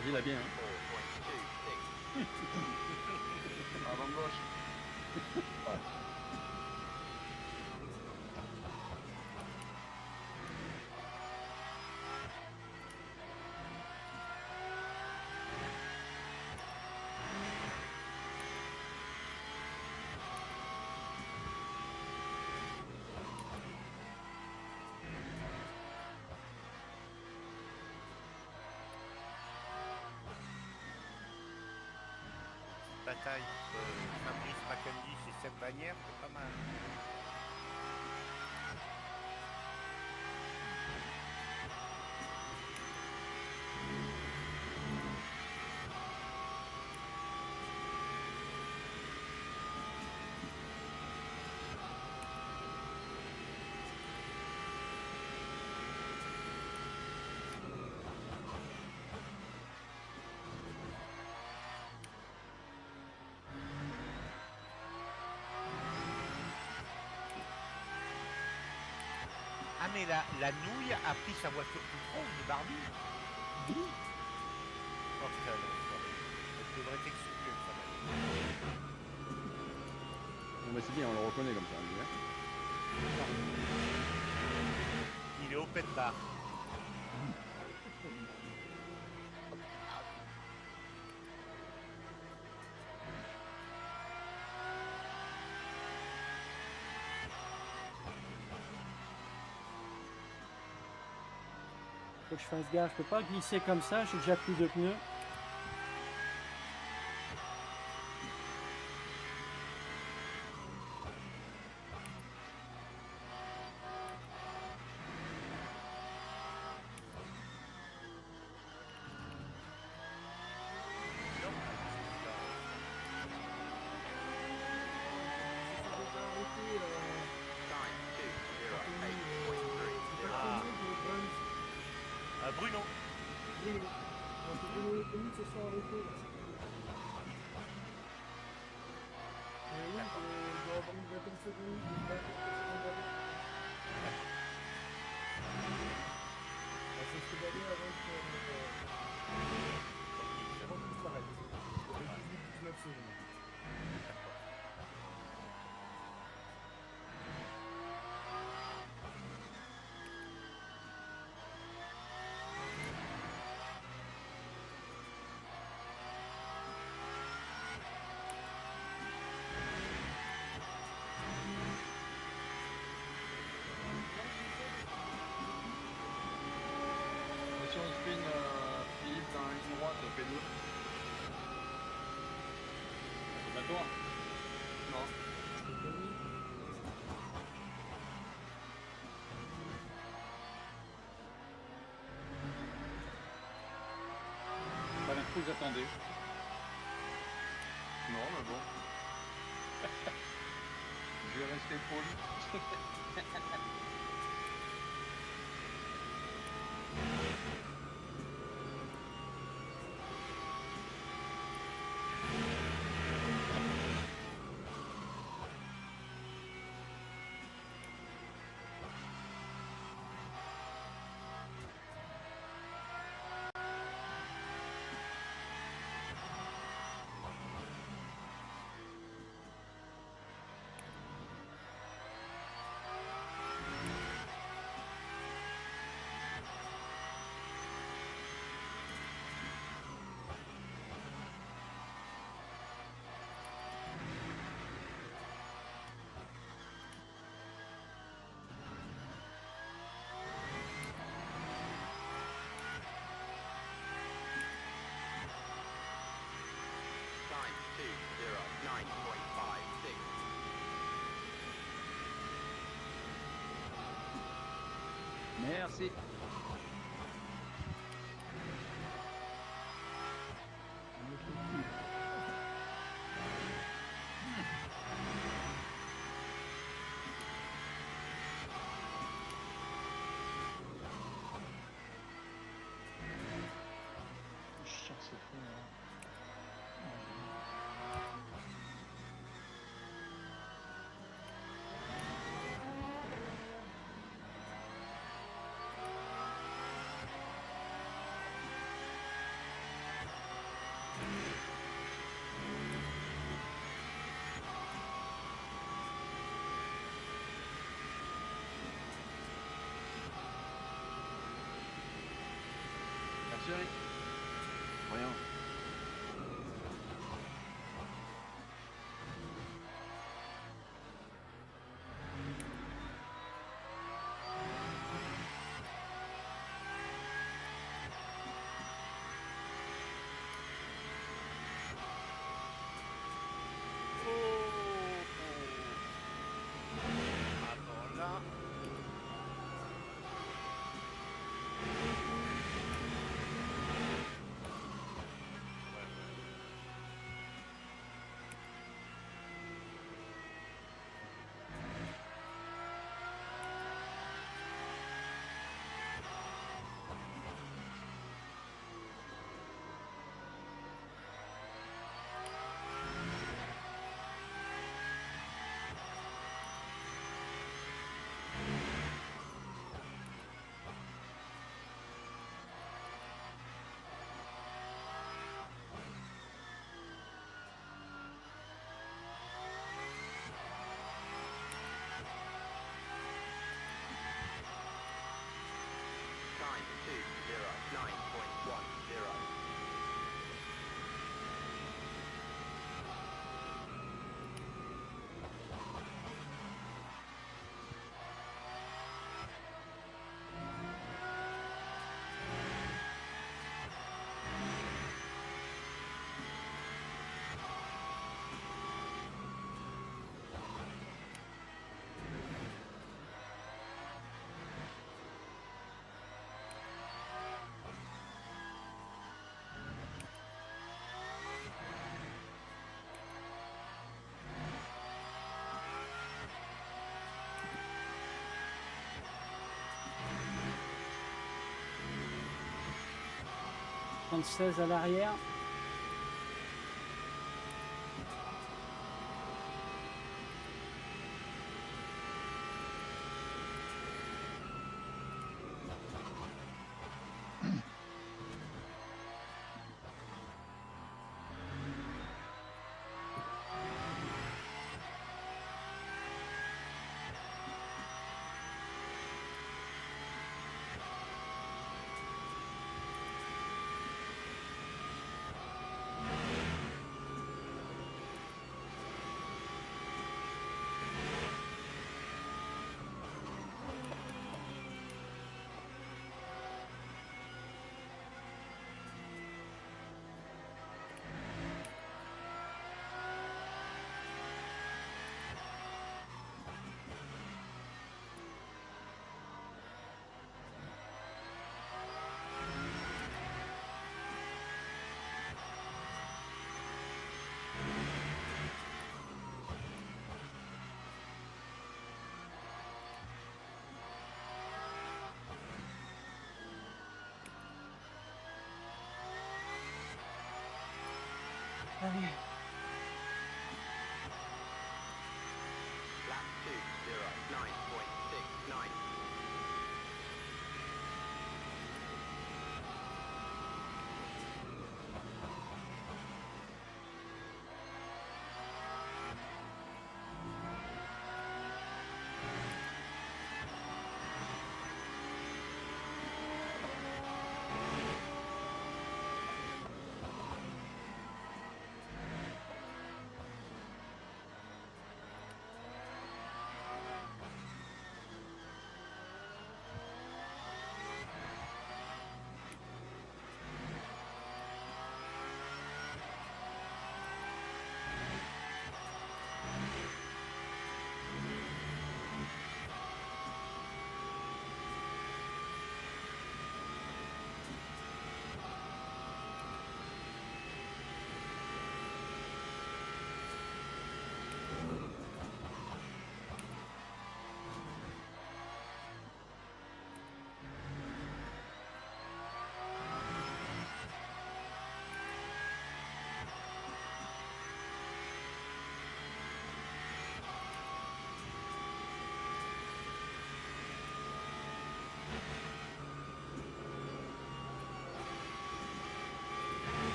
Vas-y, là bien. Hein. À la gauche. Bataille entre Fabrice Macandis et Seb Bagnères, c'est pas mal. Ah mais la nouille a pris sa voiture toute rose de Barbie. Oh putain, elle devrait t'exclure ça. Bon, bah c'est bien, on le reconnaît comme ça. Lui, hein. Il est open bar. Faut que je fasse gaffe, je peux pas glisser comme ça, j'ai déjà plus de pneus. Bruno. Bruno. Les se sont arrêtés là. Oui, je dois avoir une vingtaine de secondes. C'est ce que j'avais avant qu'il s'arrête. 18-19 secondes. Sur le spin, Philippe, dans la ligne droite, P2. C'est pas toi. Non. Pas l'info que j'attendais. Non, mais bon. Je vais rester poli. Merci. Chien, c'est fou, hein. Merci Eric. Rien. Alors là, Time 209.10. à l'arrière. Allez. Lap 209.69.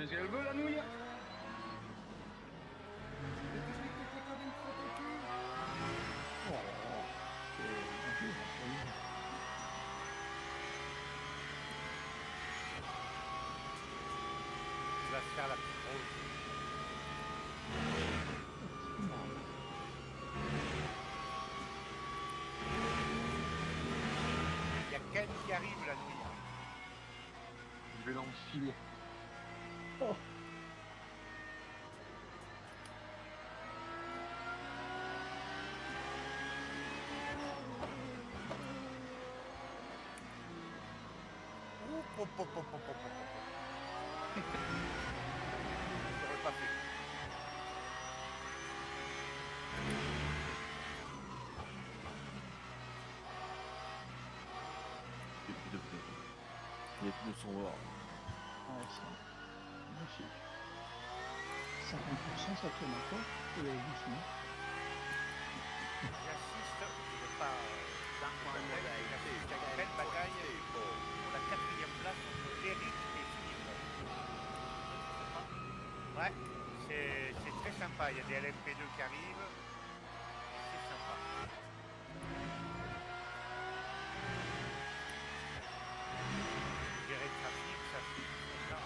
fait ce qu'elle veut, la nouille. Il va se faire la petite rose. Il y a Ken qui arrive, la nouille. Je vais l'enfiler. Oh. Hop, hop, hop, hop, hop, hop, hop. J'aurais pas fait. Il n'y a plus de pneus. Les pneus sont morts. Ouais, ça. Magnifique. 50%, ça tourne encore. Et doucement. J'insiste, je ne veux pas. Il y a une belle bataille pour la 4e place entre Eric et Philippe. Ouais, c'est très sympa. Il y a des LMP2 qui arrivent. C'est sympa. Gérer le trafic, ça c'est ça.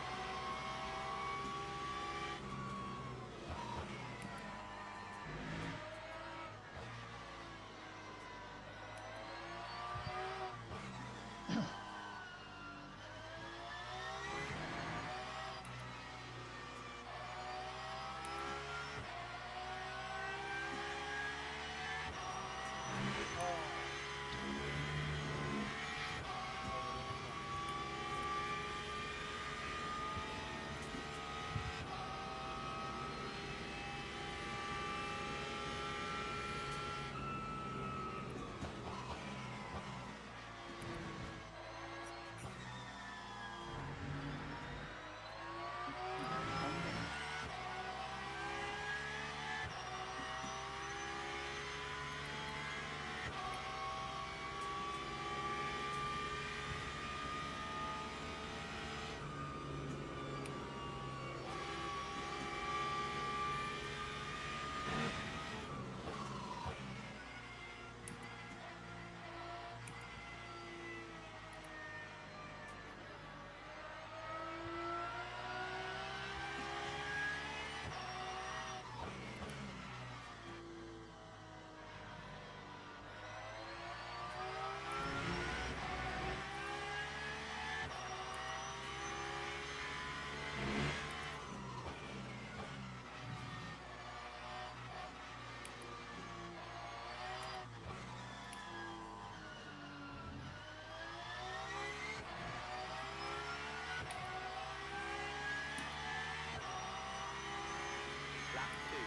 Lap 2:09.17.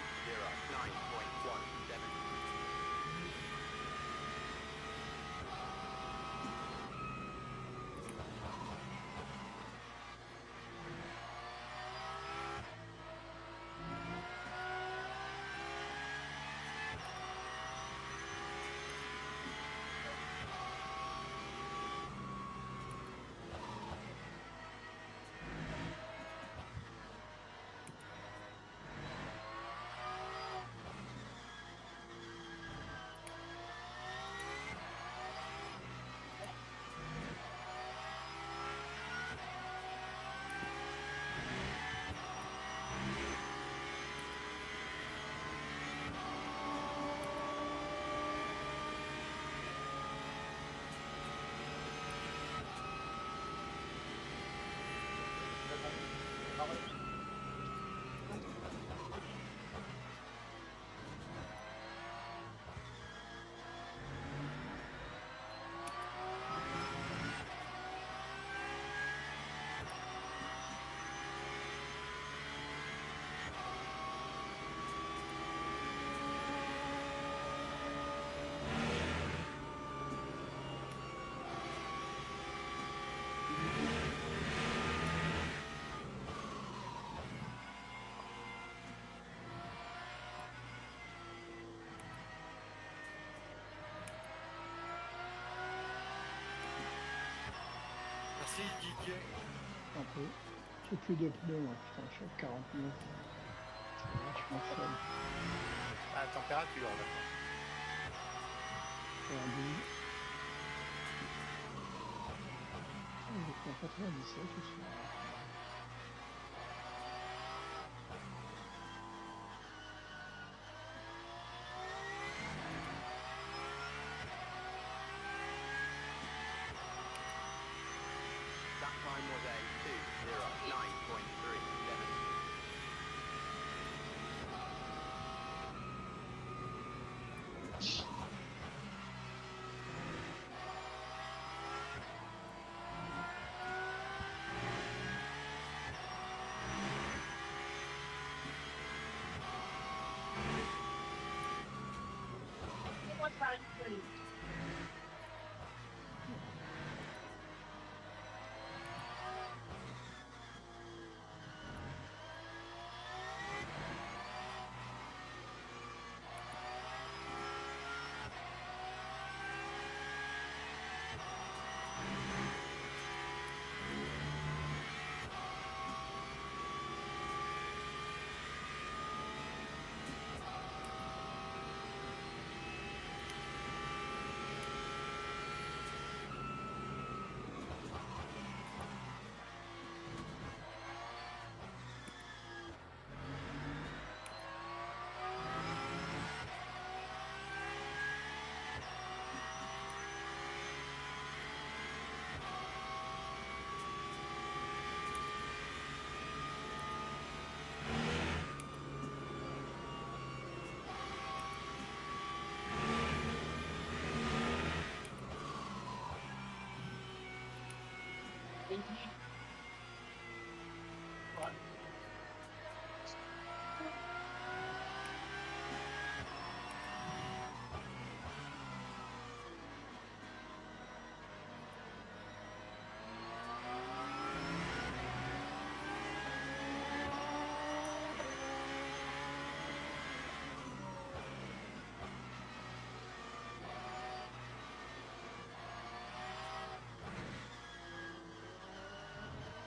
Merci Didier. Un peu. fais plus de pneus, moi, putain, je suis à 49. C'est vachement faible. À la température, d'accord. C'est un double. Il est en 97 aussi. That time was a 2:09.37.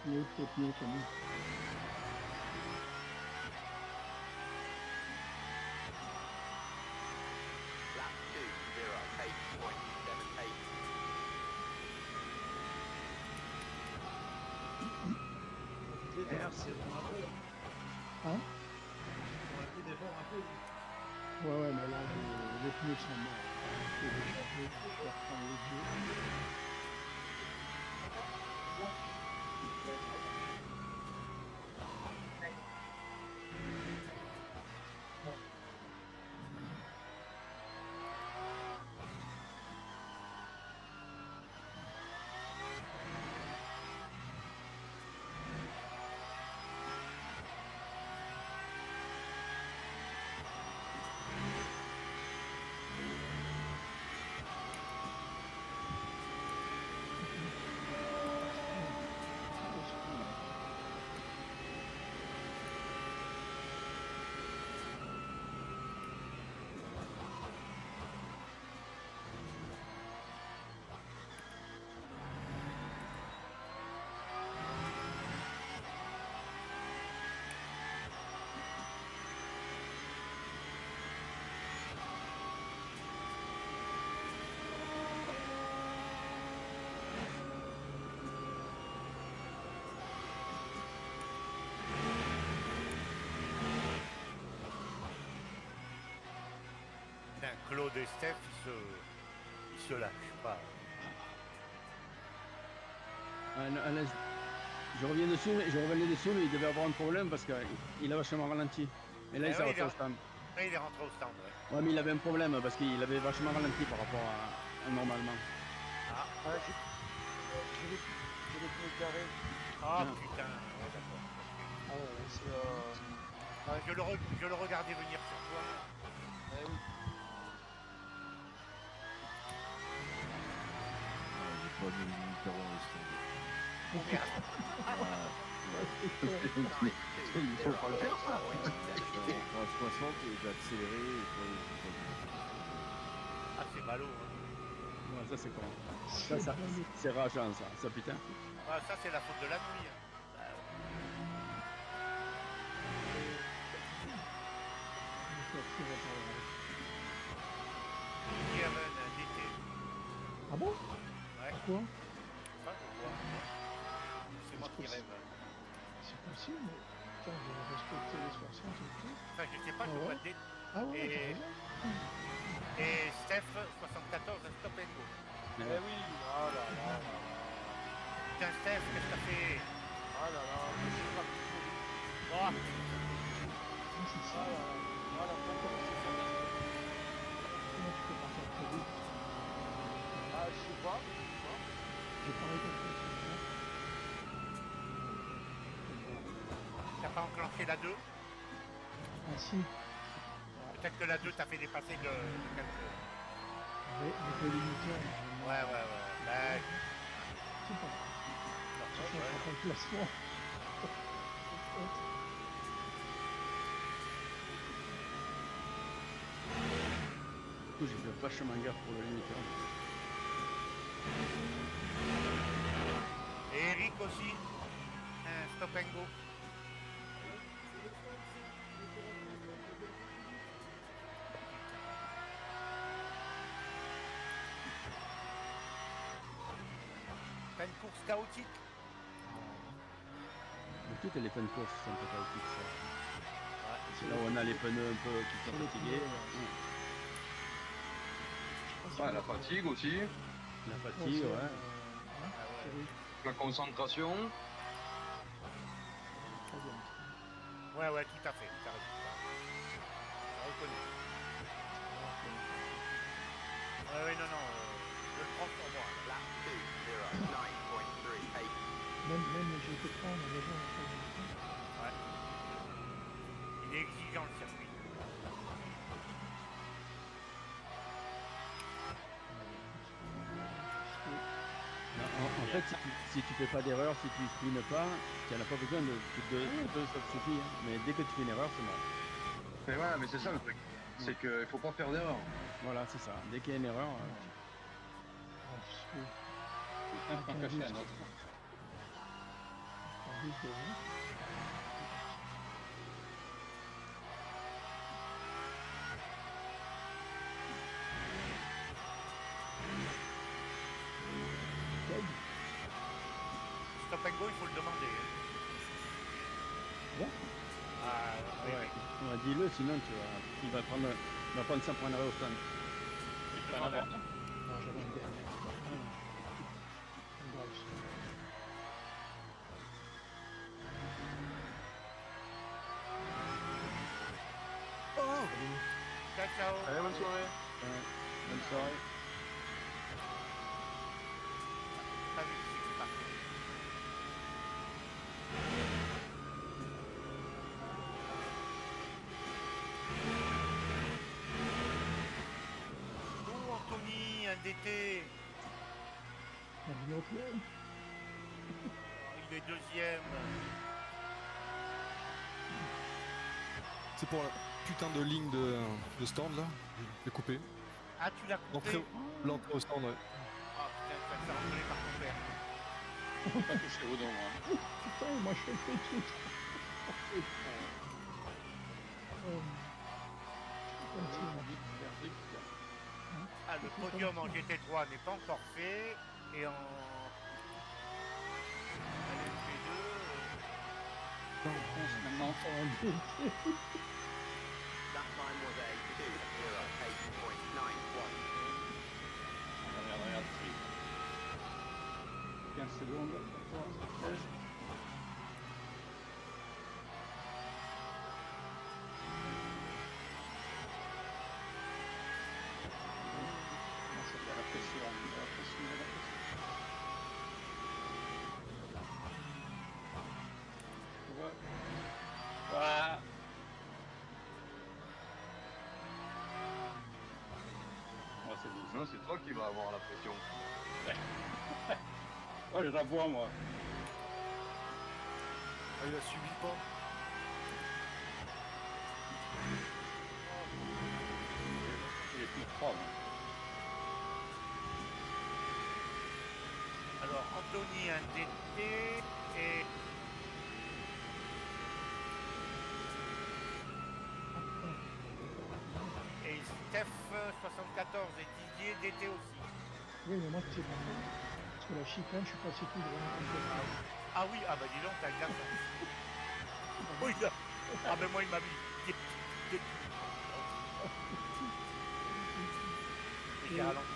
Mieux, peut-être mieux quand même. Lap 2:08.78. Hein? Ouais, ouais, mais là, les pneus sont morts. Je vais les changer, je vais reprendre les deux. Putain, Claude et Steph, ils se lâchent pas. Je reviens dessus, je revenais dessus, mais il devait avoir un problème parce qu'il a vachement ralenti. Et là, il s'est rentré au stand. Là, il est rentré au stand, ouais. Ouais, mais il avait un problème parce qu'il avait vachement ralenti par rapport à normalement. Ah, J'ai les pneus carrés. ah putain, ouais, d'accord. Ah ouais, c'est Je le regardais venir sur toi. eh oui. J'ai pas mis le limite avant le stand. Il faut pas le faire ça. En 60, j'ai accéléré et pour Ah, c'est ballot. Hein. Ouais, ça c'est con. Ça, c'est rageant ça putain. Ah, ça c'est la faute de la nuit. Hein. tirer par là. Kieran, DT. Ah bon? Ouais. Pourquoi? Pas pourquoi. C'est moi qui rêve. C'est possible, mais putain, je vais respecter les 60 et tout. Enfin, je sais pas, je Ah vois ouais? DT. Ah ouais, t'as Et, raison. et Steph, 74, stop and go. Eh oui, oh là là là là. Putain, Steph, qu'est-ce que t'as fait? Oh là là, je sais pas plus trop vite. Oh, Ah, c'est ça. Oh là là, oh là, comment c'est fantastique. Comment tu peux partir très vite? Ah, je sais pas. J'ai pas récolté ça. t'as pas enclenché la 2? Ah si, Peut-être que la 2 t'a fait dépasser de quelques... avec le limiteur, normalement. Ouais. Bah, C'est pas grave. non, Ça changera pas le classement. Du coup, j'ai fait vachement gaffe pour le limiteur. Et Eric aussi. Stop and go. T'as une course chaotique. Mais toutes les fins de course sont un peu chaotiques, ça. C'est là où on a les pneus un peu qui sont fatigués. La fatigue aussi, La fatigue, ouais. la concentration. Très bien. Ouais, tout à fait. T'as raison. T'as reconnu. Ouais, non, je le prends sur moi. Lap 2, 9.38. Même le GT3, on avait besoin de faire des trucs. Ouais. Il est exigeant le circuit. En fait, si tu fais pas d'erreur, si tu spines pas, tu n'en as pas besoin de ça te suffit. Hein. Mais dès que tu fais une erreur, c'est mort. Mais voilà, mais c'est ça le truc. C'est qu'il faut pas faire d'erreur. Voilà, c'est ça. Dès qu'il y a une erreur, Un pour cacher un autre. Stop and go, il faut le demander. Bon. Ah, oui. ouais, dis-le, sinon il va prendre 100 points d'arrêt au stand. Je demande à- Non, j'avais un dernier. Ciao. Allez, bonne soirée. Bonne soirée. Pas vu que c'est parti. Oh, Anthony, un DT. Bienvenue au club. Il est deuxième. C'est pour la putain de ligne de stand là. Je l'ai coupé. Ah, tu l'as coupé. L'entrée au stand, ouais. Ah, putain, tu vas te faire engueuler par ton père. Pas touché au dos, moi. Putain, moi je fais tout. Ah, le podium en GT3 n'est pas encore fait. Et en LMP2, Maintenant, That time was a 2:08.91. regarde. 15 secondes. Voilà. Oh, c'est bon. Non, c'est toi qui vas avoir la pression. Oh, je la vois, moi. Ah, il a subi pas. Il est plus 3, moi. alors Anthony, un DT et 14 et Didier d'été aussi. Oui, mais moi, tu sais pourquoi? Parce que la chicane, je suis passé tout vraiment complètement. Ah oui, ah bah dis donc, t'as eu de la chance. Oui, là. Ah ben moi il m'a mis des ralenti.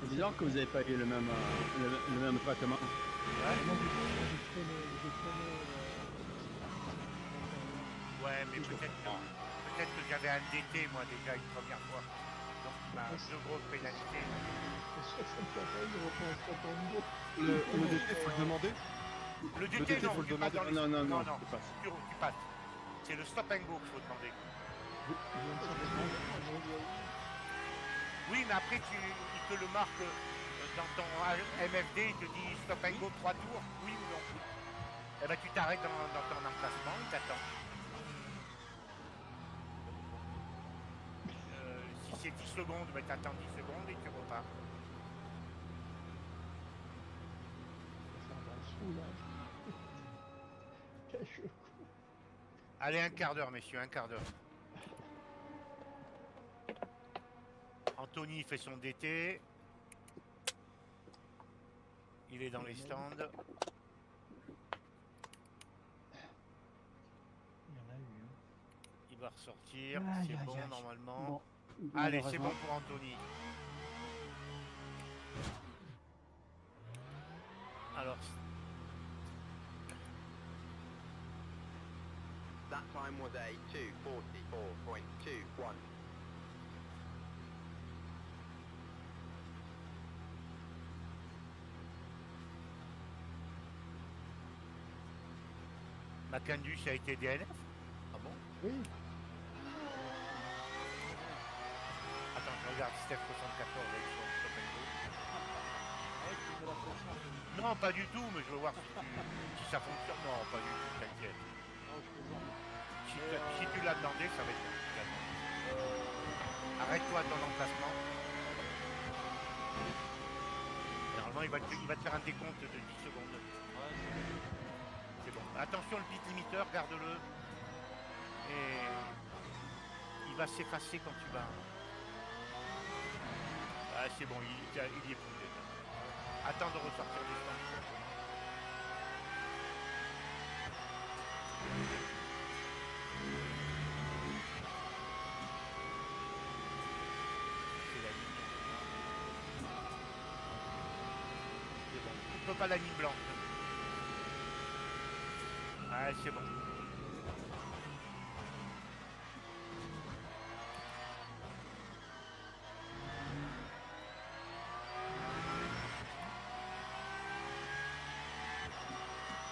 C'est bizarre que vous n'avez pas eu le même traitement. Ouais. Ouais, mais peut-être que j'avais un DT moi déjà une première fois. Donc deux grosses pénalités. Le DT, faut le demander. Le DT, non, faut le tu passes demander. dans le... Non, tu passes. C'est le stop and go qu'il faut demander. Oui, mais après, il te le marque dans ton MFD, il te dit stop and go 3 tours, oui ou non. Eh ben, tu t'arrêtes dans ton emplacement, il t'attend. Si c'est 10 secondes, ben, t'attends 10 secondes et tu repars. Allez, un quart d'heure, messieurs, un quart d'heure. Anthony fait son DT. Il est dans les stands. Il y en a eu. Il va ressortir. Aïe, C'est aïe, bon, aïe. normalement. Bon, Allez, c'est malheureusement. bon pour Anthony. Alors, That time was a 2:44.21. Macandus a été DNF. Ah bon? Oui. Attends, je regarde Steph 74 avec son stop and go. Non, pas du tout, mais je veux voir si ça fonctionne. Non, pas du tout, t'inquiète. Si tu l'as demandé, ça va être bon. Arrête-toi à ton emplacement. Normalement, il va te faire un décompte de 10 secondes. C'est bon. Attention, le bit limiteur, garde-le. Et il va s'effacer quand tu vas. Ah, c'est bon, il y est plus déjà. Attends de ressortir du stand. C'est la ligne. C'est bon. On peut pas la ligne blanche. Ouais, c'est bon.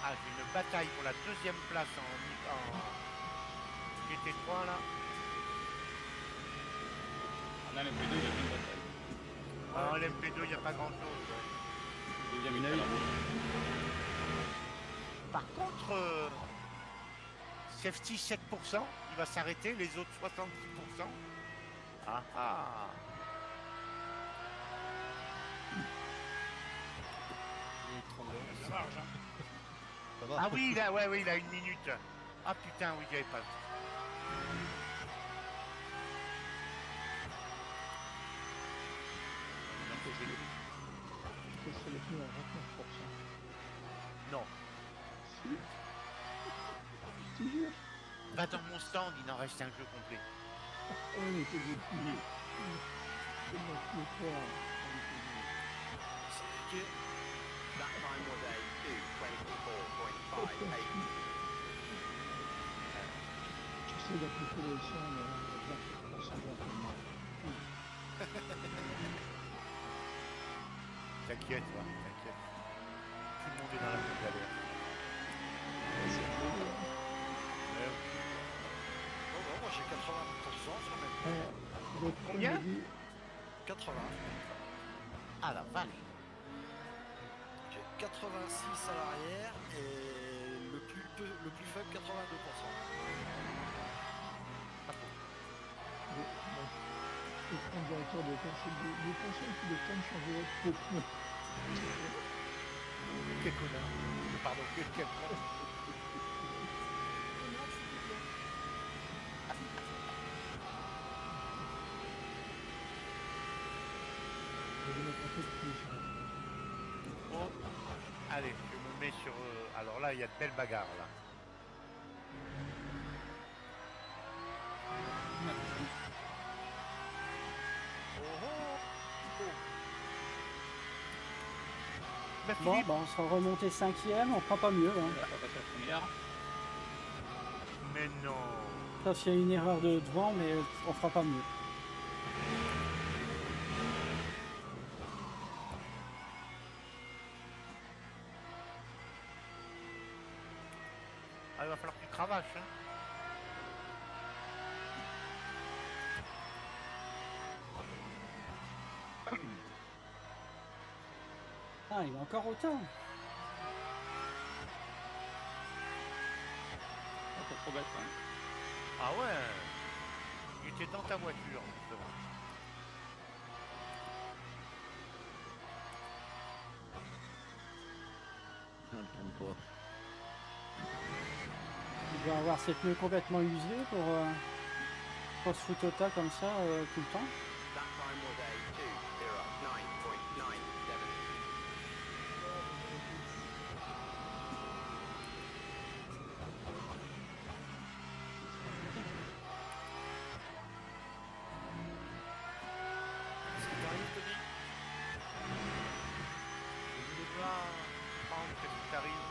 Ah, j'ai une bataille pour la deuxième place en GT3 là. En LMP2, il y a une bataille. Ah, en LMP2, il n'y a pas grand chose. Deuxième, il y a la Par contre, safety 7%, il va s'arrêter, les autres 70%. Ah ah. Ça marche, hein. Ah oui, il a, ouais, il a 1 minute. Ah putain, oui, j'avais pas vu. C'est le pneu à 29%. Non. Si. Je te jure. Va dans mon stand, il en reste un jeu complet. Oh, mais c'est des pneus. C'est mon pneu fort. That time was a 2:24.58. J'essaie d'appliquer le son, mais on s'en va tellement. T'inquiète, toi, t'inquiète. Tout le monde est dans la même galère. Non, non, moi j'ai 80% sur mes Combien? 80. Ah la vache. J'ai 86 à l'arrière et le plus faible 82%. Je prends le directeur de personnes qui de temps de changer votre pneu. Quel connard. Pardon, quel con. va tenter de finir. Oh. Allez, je me mets sur... Alors là, il y a de belles bagarres, là. Bon, bah, on sera remonté 5e, on fera pas mieux. Hein. Mais non. Sauf s'il y a une erreur de devant, mais on fera pas mieux. Ah, il va falloir que tu cravaches, hein. Ah, il est encore autant. C'est trop bête, hein. Ah ouais. Il était dans ta voiture, justement. Il doit avoir ses pneus complètement usés pour se foutre au tas comme ça tout le temps. That time was a 2:09.97. Qu'est-ce qui t'arrive, Tony? Je voulais voir, Franck, qu'est-ce qui t'arrive?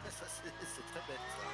Ça c'est très bête ça.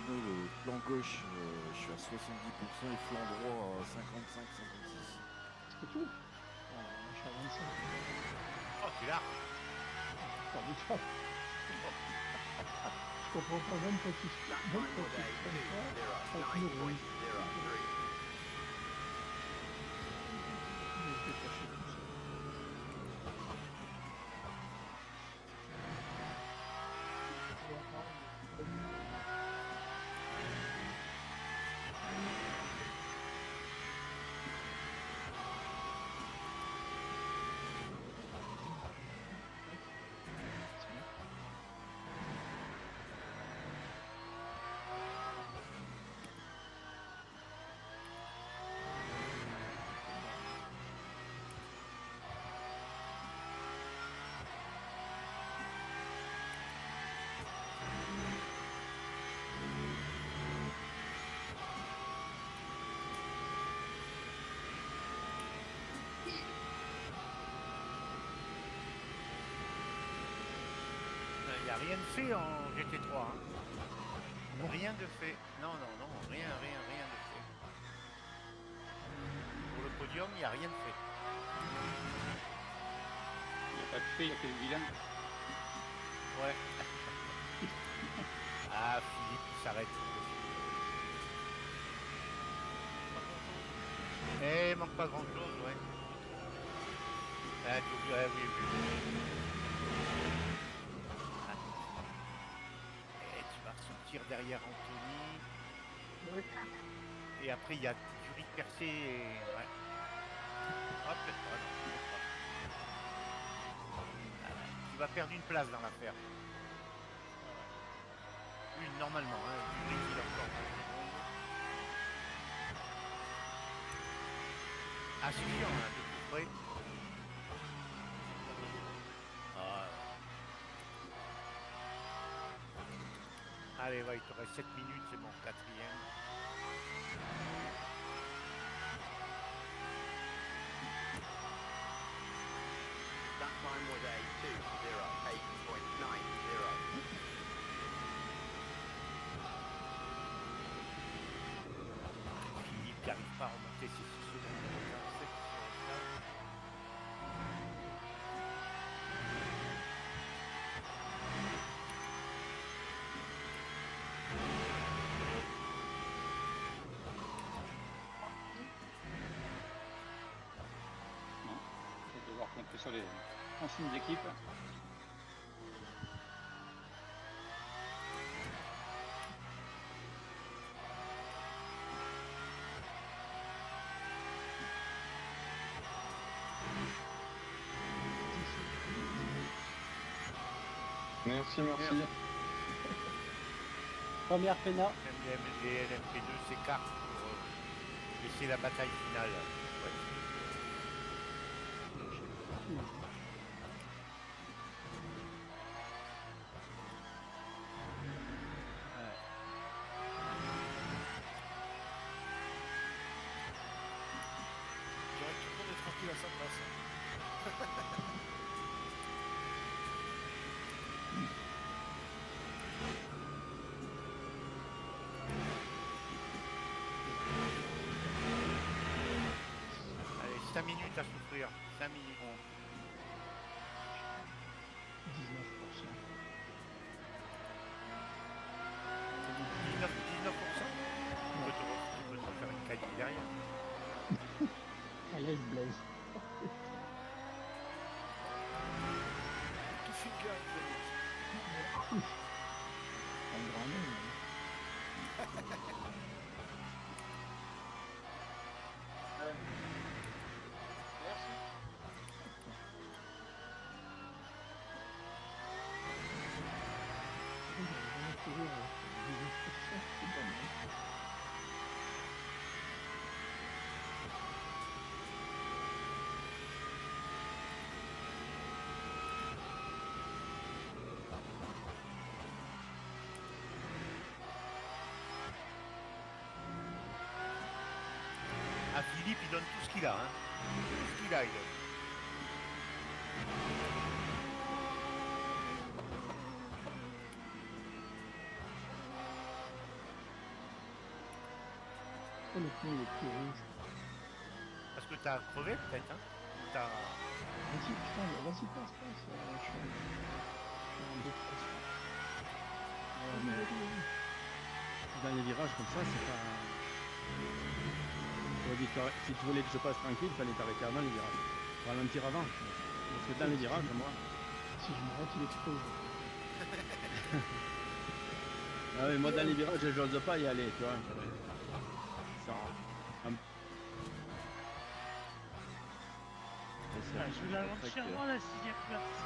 Le flanc gauche, je suis à 70% et flanc droit à 55-56. C'est tout. Je suis à 25. Oh, tu l'as. Formidable. Je comprends pas même quand tu fais comme ça, ça te nourrit. Mais je vais cacher tout ça. Il n'y a rien de fait en GT3. Hein. Rien de fait. Non, rien de fait. Pour le podium, il n'y a rien de fait. Il n'y a pas de fait, il n'y a que des vilains. Ouais. Ah, Philippe, il s'arrête. Eh, il manque pas grand chose, ouais. Ah, oui. Et tu vas ressortir derrière Anthony. Ouais. Et après, il y a Zurich percé et... Ouais. Ah, peut-être pas, non, peut-être pas. vas perdre une place dans l'affaire. Une, normalement, hein, vu qu'il a encore 20 secondes. Ah, c'est chiant, hein, de tout près. Ah. Allez, il te reste 7 minutes, c'est mon quatrième. That time was a 2:08.90. Philippe qui n'arrive pas à remonter ses 6 secondes de retard, c'est sur ça. On va devoir compter sur les consignes d'équipe. Merci, merci. Première péna. Même les LMP2 s'écartent pour laisser la bataille finale. Ouais. Je dirais que tout le monde est tranquille à sa place. Allez, 5 minutes à souffrir. 5 minutes. 19%. Tu peux te refaire une qualité derrière. Ah, là, je blaze. Tout finger, Un grand nom. Toujours 19%, c'est pas mal. Ah, Philippe, il donne tout ce qu'il a. Hein. Tout ce qu'il a, il donne. Oh, le pneu il est plus rouge. Parce que t'as crevé, peut-être. Hein. T'as... Vas-y, putain, vas-y, passe. Je suis en dépression. Mais dans les virages comme ça, c'est pas. Si tu voulais que je passe tranquille, il fallait t'arrêter avant les virages. Ralentir avant. Parce que dans les virages, moi. Si je m'arrête, il explose. Ah oui, moi dans les virages, j'ose pas y aller, tu vois. Ça. Je vais la ralentir avant la 6ème place.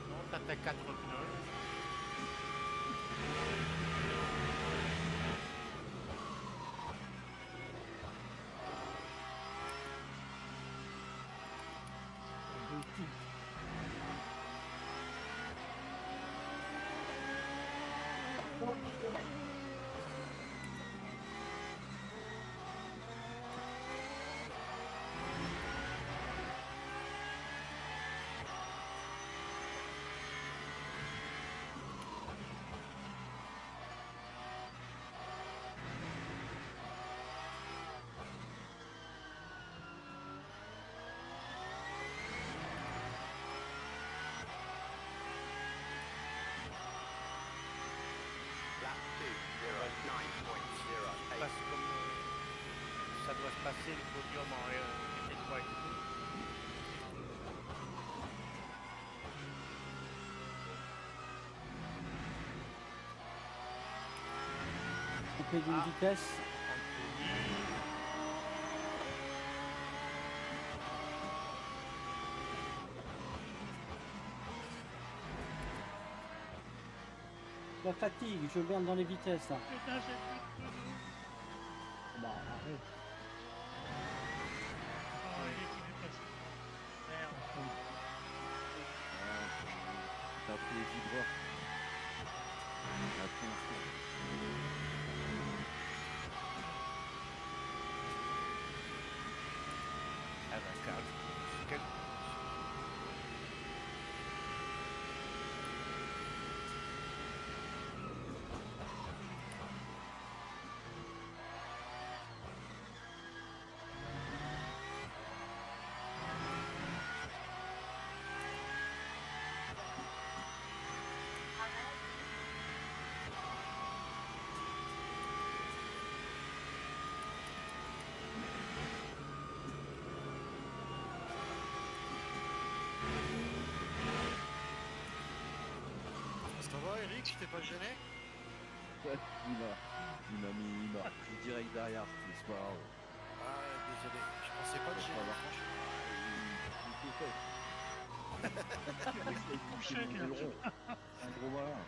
Non, t'as 4 pneus. Passe comme ça doit se passer le podium en T3 et tout. coupé d'une vitesse. La fatigue, je merde dans les vitesses là. Putain, j'ai plus de pneus. Bah, arrête. Oh, il est dépassé. Merde. T'as pris les vibreurs. T'as pris un coup. Ah bah, calme. Ça va, Eric? Je t'ai pas gêné? Ouais, il m'a pris direct derrière, mais c'est pas grave. Ah, désolé. Je pensais pas te gêner, franchement. Un gros malin.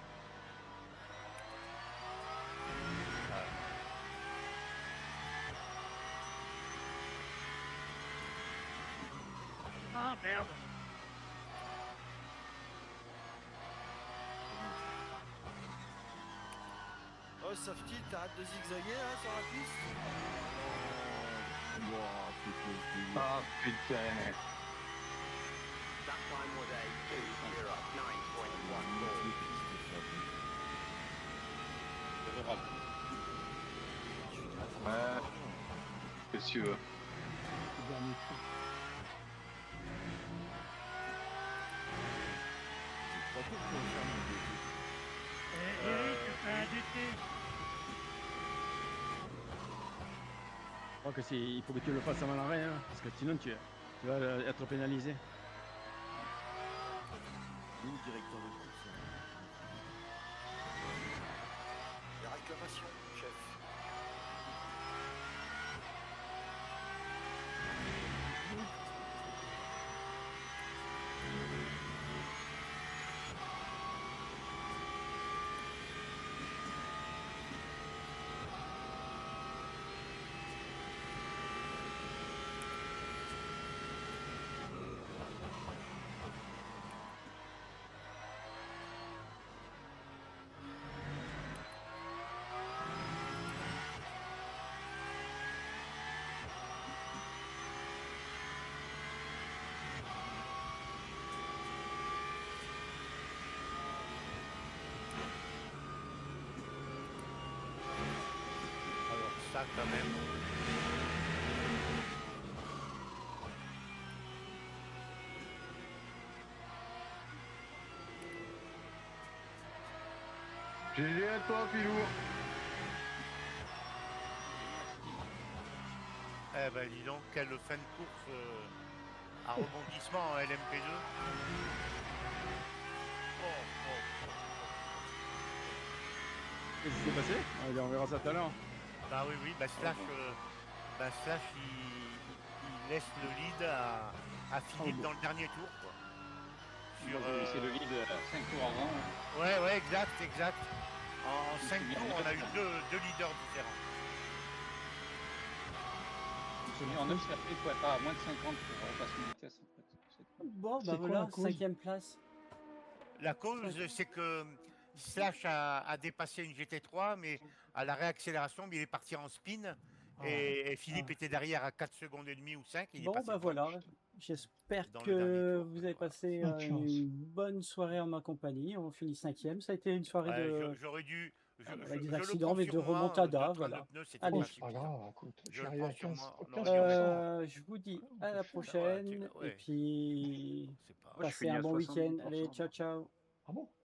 Ah merde. Oh, Softy, t'arrêtes de zigzaguer là sur la piste? Ah putain. That time was a 2:09.14. Ouais. Qu'est-ce que tu veux? Le dernier coup. Eric, fais un DT. Je crois que il faut que tu le fasses avant l'arrêt, hein, parce que sinon tu vas être pénalisé. Nous, directeur de course. La réclamation, chef. Alors ça quand même. GG à toi, Pilou. Eh ben dis donc, quelle fin de course à rebondissement en LMP2. Qu'est-ce qui s'est passé? Allez, on verra ça tout à l'heure. Bah oui, bah Slash il laisse le lead à Philippe dans le dernier tour, quoi. Sur, c'est le lead 5 tours avant. Ouais, exact. En 5 tours, on a eu deux leaders différents. En 9, c'est après, il faut être à moins de 50 pour repasser une vitesse, en fait. Bon, bah voilà, 5e place. La cause, c'est que Slash a dépassé une GT3, mais à la réaccélération, il est parti en spin. Et Philippe était derrière à 4 secondes et demie ou 5. Bon, bah voilà. J'espère que vous avez passé une bonne soirée en ma compagnie. On finit 5e. Ça a été une soirée de. J'aurais dû. Avec des accidents, mais de remontada. Voilà. Allez, c'est pas grave, écoute. J'arrive à 15. Je vous dis à la prochaine. Et puis, passez un bon week-end. Allez, ciao. Ah bon?